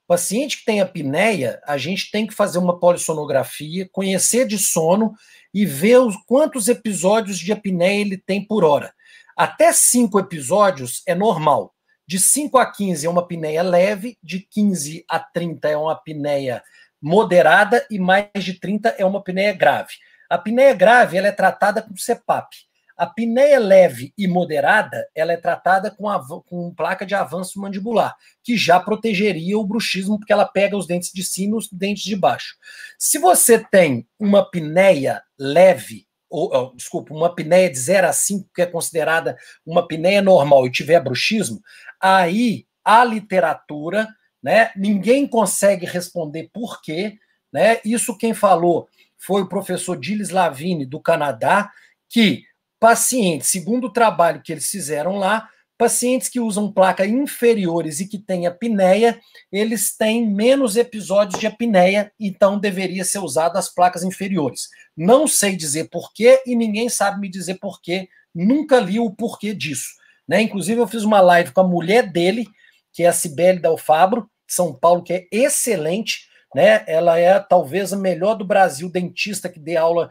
O paciente que tem apneia, a gente tem que fazer uma polissonografia, conhecer de sono e ver quantos episódios de apneia ele tem por hora. Até 5 episódios é normal. De 5 a 15 é uma apneia leve, de 15 a 30 é uma apneia moderada e mais de 30 é uma apneia grave. A apneia grave ela é tratada com CPAP. A apneia leve e moderada ela é tratada com placa de avanço mandibular, que já protegeria o bruxismo, porque ela pega os dentes de cima e os dentes de baixo. Se você tem uma apneia leve, uma apneia de 0 a 5, que é considerada uma apneia normal, e tiver bruxismo, aí a literatura, né, ninguém consegue responder por quê, né? Isso quem falou foi o professor Gilles Lavigne, do Canadá, que pacientes, segundo o trabalho que eles fizeram lá, pacientes que usam placa inferiores e que têm apneia, eles têm menos episódios de apneia, então deveria ser usado as placas inferiores. Não sei dizer porquê e ninguém sabe me dizer porquê, nunca li o porquê disso. né? Inclusive, eu fiz uma live com a mulher dele, que é a Cibele Dalfabro, de São Paulo, que é excelente, né? Ela é talvez a melhor do Brasil dentista que dê aula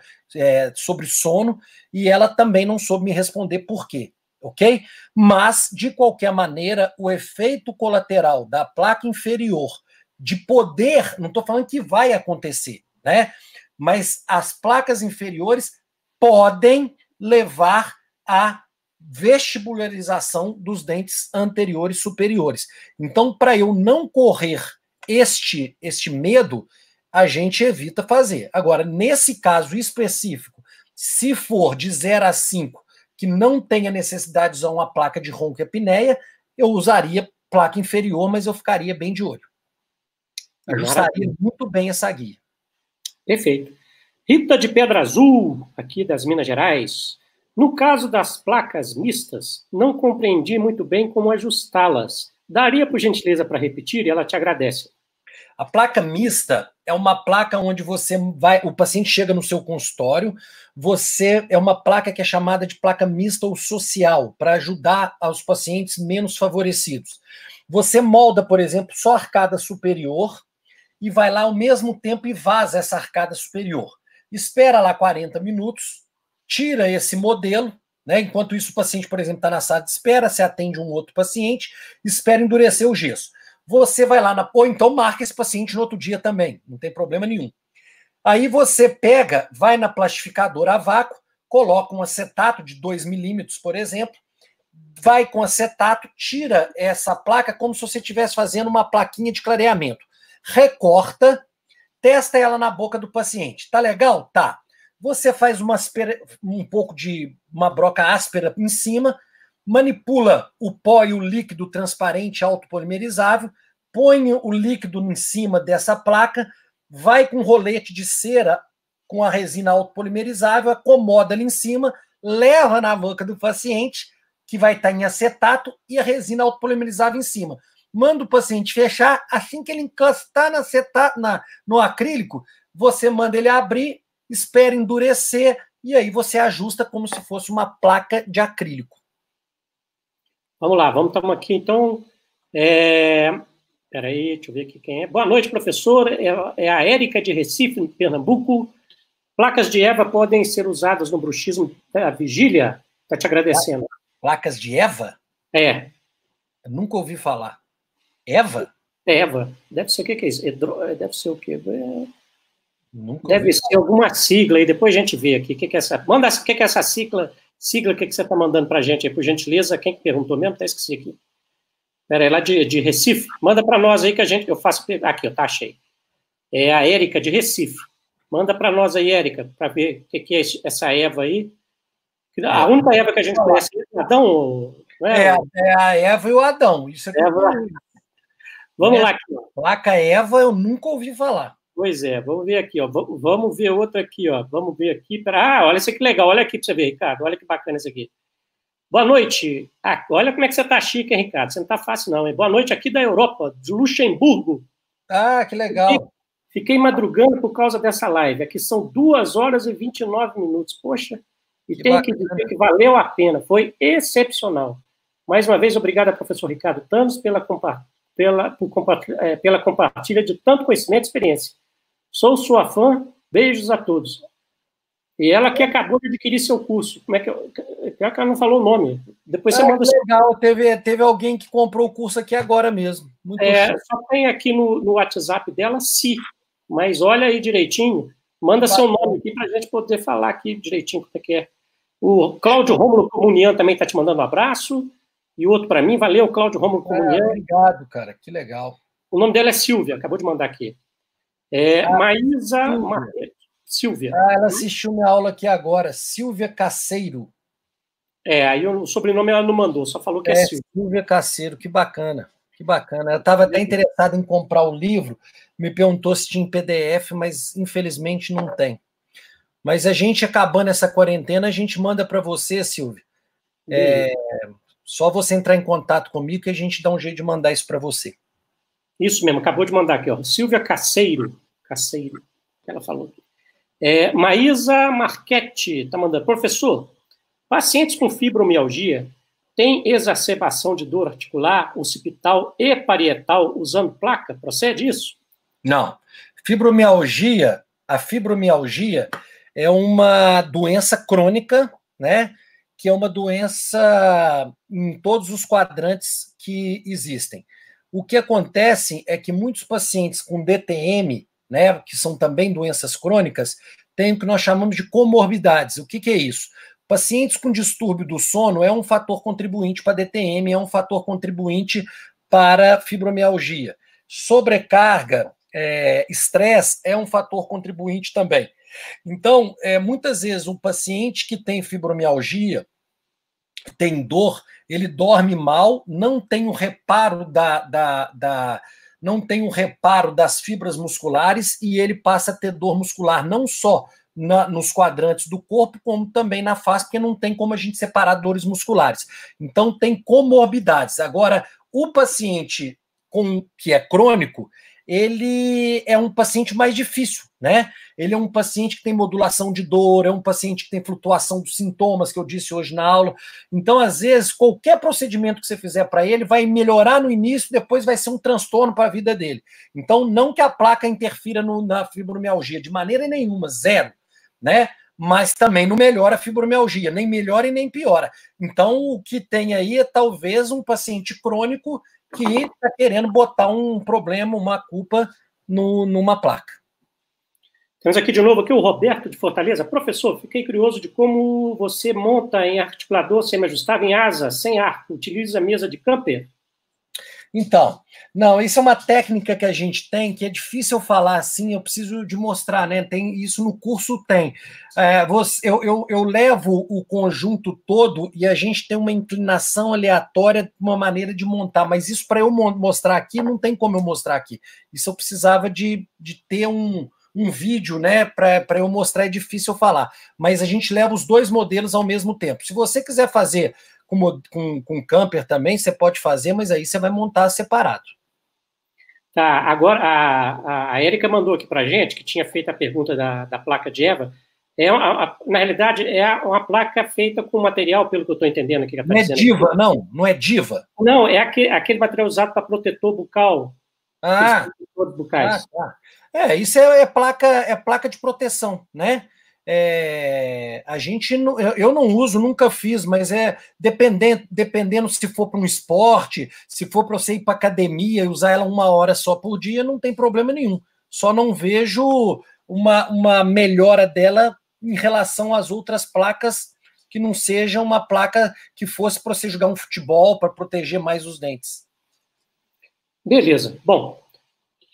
sobre sono, e ela também não soube me responder por quê, ok? Mas, de qualquer maneira, o efeito colateral da placa inferior de poder, não estou falando que vai acontecer, né? Mas as placas inferiores podem levar à vestibularização dos dentes anteriores e superiores. Então, para eu não correr este medo, a gente evita fazer. Agora, nesse caso específico, se for de 0 a 5, que não tenha necessidade de usar uma placa de ronco-epineia, eu usaria placa inferior, mas eu ficaria bem de olho. Ajustaria muito bem essa guia. Perfeito. Rita de Pedra Azul, aqui das Minas Gerais. No caso das placas mistas, não compreendi muito bem como ajustá-las. Daria, por gentileza, para repetir? E ela te agradece. A placa mista é uma placa onde você vai, o paciente chega no seu consultório, é uma placa que é chamada de placa mista ou social, para ajudar aos pacientes menos favorecidos. Você molda, por exemplo, só a arcada superior e vai lá ao mesmo tempo e vaza essa arcada superior. Espera lá 40 minutos, tira esse modelo, né? Enquanto isso o paciente, por exemplo, está na sala de espera, você atende um outro paciente, espera endurecer o gesso. Você vai lá, ou então marca esse paciente no outro dia também, não tem problema nenhum. Aí você pega, vai na plastificadora a vácuo, coloca um acetato de 2 milímetros, por exemplo, vai com acetato, tira essa placa como se você estivesse fazendo uma plaquinha de clareamento. Recorta, testa ela na boca do paciente. Tá legal? Tá. Você faz um pouco de uma broca áspera em cima, manipula o pó e o líquido transparente autopolimerizável, põe o líquido em cima dessa placa, vai com um rolete de cera com a resina autopolimerizável, acomoda ali em cima, leva na boca do paciente, que vai estar em acetato, e a resina autopolimerizável em cima. Manda o paciente fechar, assim que ele encostar no acrílico, você manda ele abrir, espera endurecer, e aí você ajusta como se fosse uma placa de acrílico. Vamos lá, estamos aqui, então. Peraí, deixa eu ver aqui quem é. Boa noite, professor. É a Érica de Recife, em Pernambuco. Placas de Eva podem ser usadas no bruxismo da vigília? Está te agradecendo. Placas de Eva? É. Eu nunca ouvi falar. Eva? Eva. Deve ser o que é isso? Deve ser o quê? Nunca Deve ser alguma sigla aí, depois a gente vê aqui. O que é essa? Manda o que é essa sigla? O que você está mandando para a gente aí, por gentileza? Quem que perguntou mesmo? Até esqueci aqui. Espera aí, lá de Recife. Manda para nós aí que eu faço. Aqui, tá, achei. É a Érica de Recife. Manda para nós aí, Érica, para ver o que é essa Eva aí. A única Eva que a gente conhece é o Adão. Não é? É a Eva e o Adão. Isso é Eva. Vamos lá. Aqui, ó. Placa Eva eu nunca ouvi falar. Pois é, vamos ver aqui, ó. Vamos ver outra aqui, ó. Vamos ver aqui. Olha isso que legal. Olha aqui para você ver, Ricardo. Olha que bacana isso aqui. Boa noite. Olha como é que você está chique, hein, Ricardo? Você não está fácil, não, hein? Boa noite aqui da Europa, de Luxemburgo. Que legal. Fiquei madrugando por causa dessa live. Aqui são 2 horas e 29 minutos. Poxa, e tenho que dizer que valeu a pena. Foi excepcional. Mais uma vez, obrigado ao professor Ricardo Thanos pela compartilha de tanto conhecimento e experiência. Sou sua fã. Beijos a todos. E ela que acabou de adquirir seu curso. Como é que pior que ela não falou o nome. Depois você manda. Legal, teve alguém que comprou o curso aqui agora mesmo. Muito só tem aqui no WhatsApp dela, mas olha aí direitinho. Manda seu nome aqui para a gente poder falar aqui direitinho como é que é. O Cláudio Rômulo Comunian também está te mandando um abraço. E outro para mim. Valeu, Cláudio Rômulo Comunian. Obrigado, cara. Que legal. O nome dela é Silvia, acabou de mandar aqui. Maísa Silvia. Ela assistiu minha aula aqui agora. Silvia Caceiro. Aí o sobrenome ela não mandou, só falou que é Silvia. Silvia Caceiro, que bacana. Que bacana. Eu estava até interessado em comprar o livro, me perguntou se tinha em PDF, mas infelizmente não tem. Mas a gente, acabando essa quarentena, a gente manda para você, Silvia. Só você entrar em contato comigo que a gente dá um jeito de mandar isso para você. Isso mesmo, acabou de mandar aqui, ó. Silvia Caceiro, que ela falou aqui. Maísa Marchetti está mandando. Professor, pacientes com fibromialgia tem exacerbação de dor articular, occipital e parietal usando placa? Procede isso? Não. Fibromialgia, a fibromialgia é uma doença crônica, né? Que é uma doença em todos os quadrantes que existem. O que acontece é que muitos pacientes com DTM, né, que são também doenças crônicas, têm o que nós chamamos de comorbidades. O que é isso? Pacientes com distúrbio do sono é um fator contribuinte para DTM, é um fator contribuinte para fibromialgia. Sobrecarga, estresse é um fator contribuinte também. Então, muitas vezes, um paciente que tem fibromialgia, tem dor, ele dorme mal, não tem o reparo não tem o reparo das fibras musculares e ele passa a ter dor muscular não só nos quadrantes do corpo, como também na face, porque não tem como a gente separar dores musculares. Então, tem comorbidades. Agora, o paciente que é crônico, ele é um paciente mais difícil, né? Ele é um paciente que tem modulação de dor, é um paciente que tem flutuação dos sintomas, que eu disse hoje na aula. Então, às vezes, qualquer procedimento que você fizer para ele vai melhorar no início, depois vai ser um transtorno para a vida dele. Então, não que a placa interfira na fibromialgia, de maneira nenhuma, zero, né? Mas também não melhora a fibromialgia, nem melhora e nem piora. Então, o que tem aí é talvez um paciente crônico que está querendo botar um problema, uma culpa numa placa. Temos aqui de novo o Roberto de Fortaleza. Professor, fiquei curioso de como você monta em articulador semi-ajustável em asa, sem arco. Utiliza a mesa de Camper? Então, não, isso é uma técnica que a gente tem, que é difícil eu falar assim, eu preciso de mostrar, né? Tem isso no curso, tem. Eu levo o conjunto todo e a gente tem uma inclinação aleatória, uma maneira de montar, mas isso para eu mostrar aqui, não tem como eu mostrar aqui. Isso eu precisava de ter um vídeo, né? Para eu mostrar, é difícil eu falar. Mas a gente leva os dois modelos ao mesmo tempo. Se você quiser fazer com camper também, você pode fazer, mas aí você vai montar separado. Tá, agora a Érica mandou aqui para a gente, que tinha feito a pergunta da placa de Eva. Na realidade, é uma placa feita com material, pelo que eu estou entendendo aqui. Não é Diva, não? Não é Diva? Não, é aquele material usado para protetor bucal. Bucais. Isso é placa de proteção, né? A gente eu não uso, nunca fiz, mas dependendo se for para um esporte, se for para você ir para academia e usar ela 1 hora só por dia, não tem problema nenhum. Só não vejo uma melhora dela em relação às outras placas, que não seja uma placa que fosse para você jogar um futebol, para proteger mais os dentes. Beleza. Bom,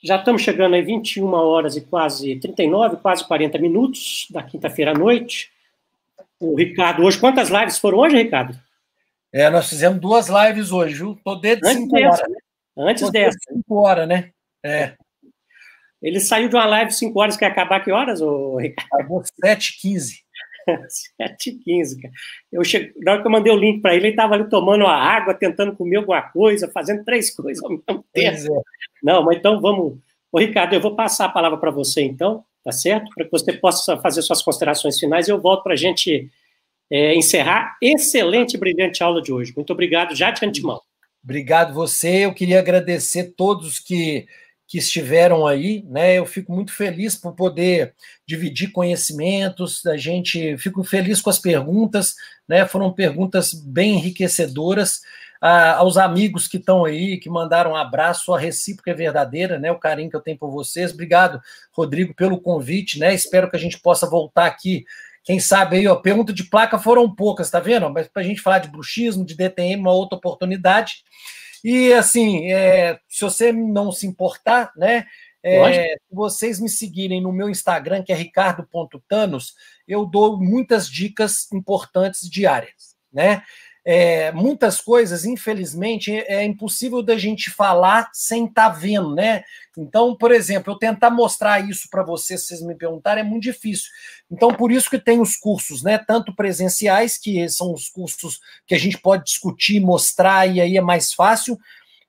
já estamos chegando aí 21 horas e quase 39, quase 40 minutos da quinta-feira à noite. O Ricardo, hoje, quantas lives foram hoje, Ricardo? Nós fizemos 2 lives hoje, viu? Tô desde 5 horas. Né? Antes dessa. 5 horas, né? Ele saiu de uma live 5 horas, quer acabar que horas, Ricardo? Acabou 7h15. 7h15, cara. Na hora que eu mandei o link para ele, ele estava ali tomando a água, tentando comer alguma coisa, fazendo 3 coisas ao mesmo tempo. Não, mas então vamos... Ô, Ricardo, eu vou passar a palavra para você, então, tá certo? Para que você possa fazer suas considerações finais e eu volto para a gente encerrar. Excelente e brilhante aula de hoje. Muito obrigado já de antemão. Obrigado você. Eu queria agradecer todos que estiveram aí, né? Eu fico muito feliz por poder dividir conhecimentos, fico feliz com as perguntas, né? Foram perguntas bem enriquecedoras. Aos amigos que estão aí, que mandaram um abraço, a recíproca é verdadeira, né? O carinho que eu tenho por vocês. Obrigado, Rodrigo, pelo convite, né? Espero que a gente possa voltar aqui. Quem sabe aí, pergunta de placa foram poucas, tá vendo? Mas para a gente falar de bruxismo, de DTM, uma outra oportunidade. E, assim, se você não se importar, né? Se vocês me seguirem no meu Instagram, que é ricardo.thanos, eu dou muitas dicas importantes diárias, né? Muitas coisas, infelizmente, é impossível da gente falar sem estar vendo, né? Então, por exemplo, eu tentar mostrar isso para vocês, se vocês me perguntarem, é muito difícil. Então, por isso que tem os cursos, né? Tanto presenciais, que são os cursos que a gente pode discutir, mostrar, e aí é mais fácil,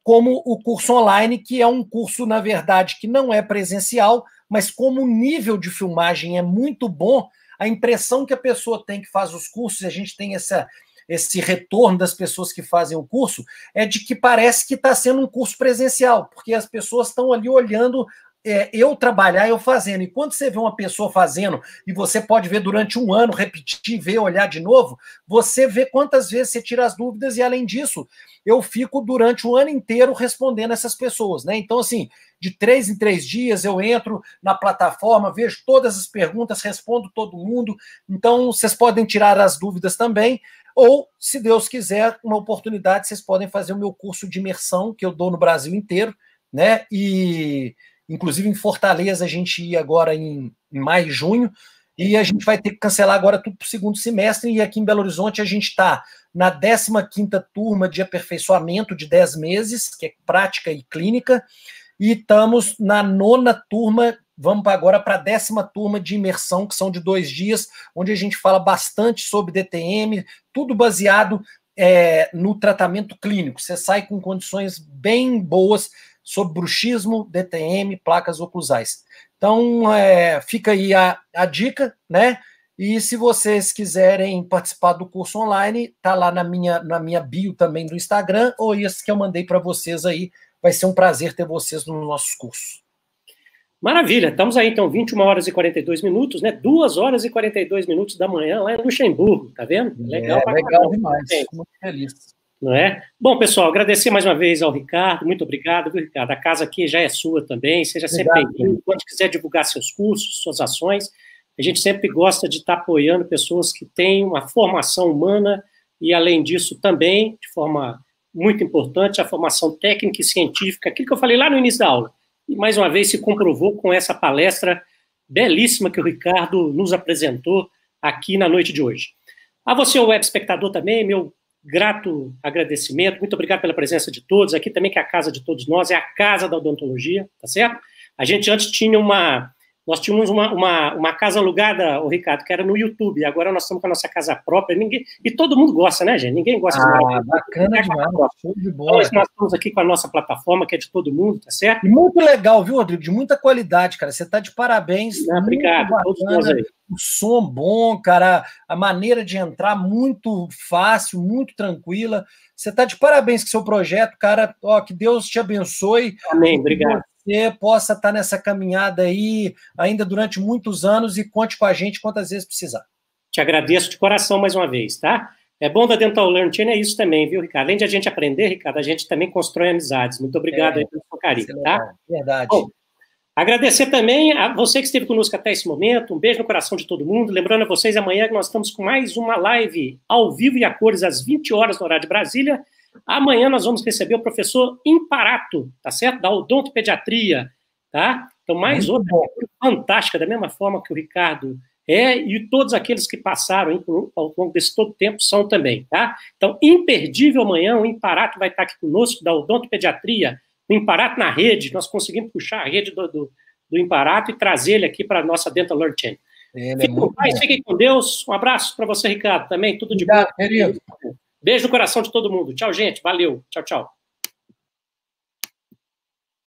como o curso online, que é um curso, na verdade, que não é presencial, mas como o nível de filmagem é muito bom, a impressão que a pessoa tem que faz os cursos, a gente tem essa esse retorno das pessoas que fazem o curso é de que parece que está sendo um curso presencial, porque as pessoas estão ali olhando eu trabalhar, eu fazendo. E quando você vê uma pessoa fazendo, e você pode ver durante um ano, repetir, ver, olhar de novo, você vê quantas vezes você tira as dúvidas, e além disso, eu fico durante o ano inteiro respondendo essas pessoas, né? Então, assim, de 3 em 3 dias eu entro na plataforma, vejo todas as perguntas, respondo todo mundo. Então, vocês podem tirar as dúvidas também, ou, se Deus quiser, uma oportunidade, vocês podem fazer o meu curso de imersão, que eu dou no Brasil inteiro, né? E inclusive em Fortaleza a gente ia agora em maio e junho, e a gente vai ter que cancelar agora tudo para o segundo semestre, e aqui em Belo Horizonte a gente está na 15ª turma de aperfeiçoamento de 10 meses, que é prática e clínica, e estamos na 9ª turma, vamos agora para a 10ª turma de imersão, que são de 2 dias, onde a gente fala bastante sobre DTM, tudo baseado no tratamento clínico. Você sai com condições bem boas sobre bruxismo, DTM, placas oclusais. Então, fica aí a dica, né? E se vocês quiserem participar do curso online, tá lá na minha bio também do Instagram, ou esse que eu mandei para vocês aí. Vai ser um prazer ter vocês nos nossos cursos. Maravilha, estamos aí então, 21 horas e 42 minutos, né? 2 horas e 42 minutos da manhã lá em Luxemburgo, tá vendo? Legal, legal demais, muito feliz. Não é? Bom, pessoal, agradecer mais uma vez ao Ricardo, muito obrigado, viu, Ricardo? A casa aqui já é sua também, seja sempre bem-vindo. Quando quiser divulgar seus cursos, suas ações, a gente sempre gosta de estar apoiando pessoas que têm uma formação humana e, além disso, também, de forma muito importante, a formação técnica e científica, aquilo que eu falei lá no início da aula. E, mais uma vez, se comprovou com essa palestra belíssima que o Ricardo nos apresentou aqui na noite de hoje. A você, o web espectador, também, meu grato agradecimento, muito obrigado pela presença de todos, aqui também que é a casa de todos nós, é a casa da odontologia, tá certo? A gente antes tinha nós tínhamos uma casa alugada, o Ricardo, que era no YouTube, agora nós estamos com a nossa casa própria, e todo mundo gosta, né, gente? Ninguém gosta de morar. Bacana demais, show de bola. Então, nós estamos aqui com a nossa plataforma, que é de todo mundo, tá certo? E muito legal, viu, Rodrigo? De muita qualidade, cara, você está de parabéns. Obrigado, todos nós aí. O som bom, cara, a maneira de entrar muito fácil, muito tranquila. Você está de parabéns com o seu projeto, cara. Ó, que Deus te abençoe. Amém, obrigado. Que você possa estar nessa caminhada aí ainda durante muitos anos e conte com a gente quantas vezes precisar. Te agradeço de coração mais uma vez, tá? É bom da Dental Learn Channel, é isso também, viu, Ricardo? Além de a gente aprender, Ricardo, a gente também constrói amizades. Muito obrigado aí pelo seu carinho, tá? Verdade. Bom, agradecer também a você que esteve conosco até esse momento. Um beijo no coração de todo mundo. Lembrando a vocês, amanhã que nós estamos com mais uma live ao vivo e a cores às 20 horas no horário de Brasília. Amanhã nós vamos receber o professor Imparato, tá certo? Da odontopediatria, tá? Então, mais outra fantástica, da mesma forma que o Ricardo e todos aqueles que passaram hein, ao longo desse todo tempo são também, tá? Então, imperdível amanhã, o Imparato vai estar aqui conosco, da odontopediatria, o Imparato na rede, nós conseguimos puxar a rede do Imparato e trazer ele aqui para a nossa Dental Learn Channel. Fiquem com Deus, um abraço para você, Ricardo, também, tudo de bom. Querido. Beijo no coração de todo mundo. Tchau, gente, valeu, tchau, tchau.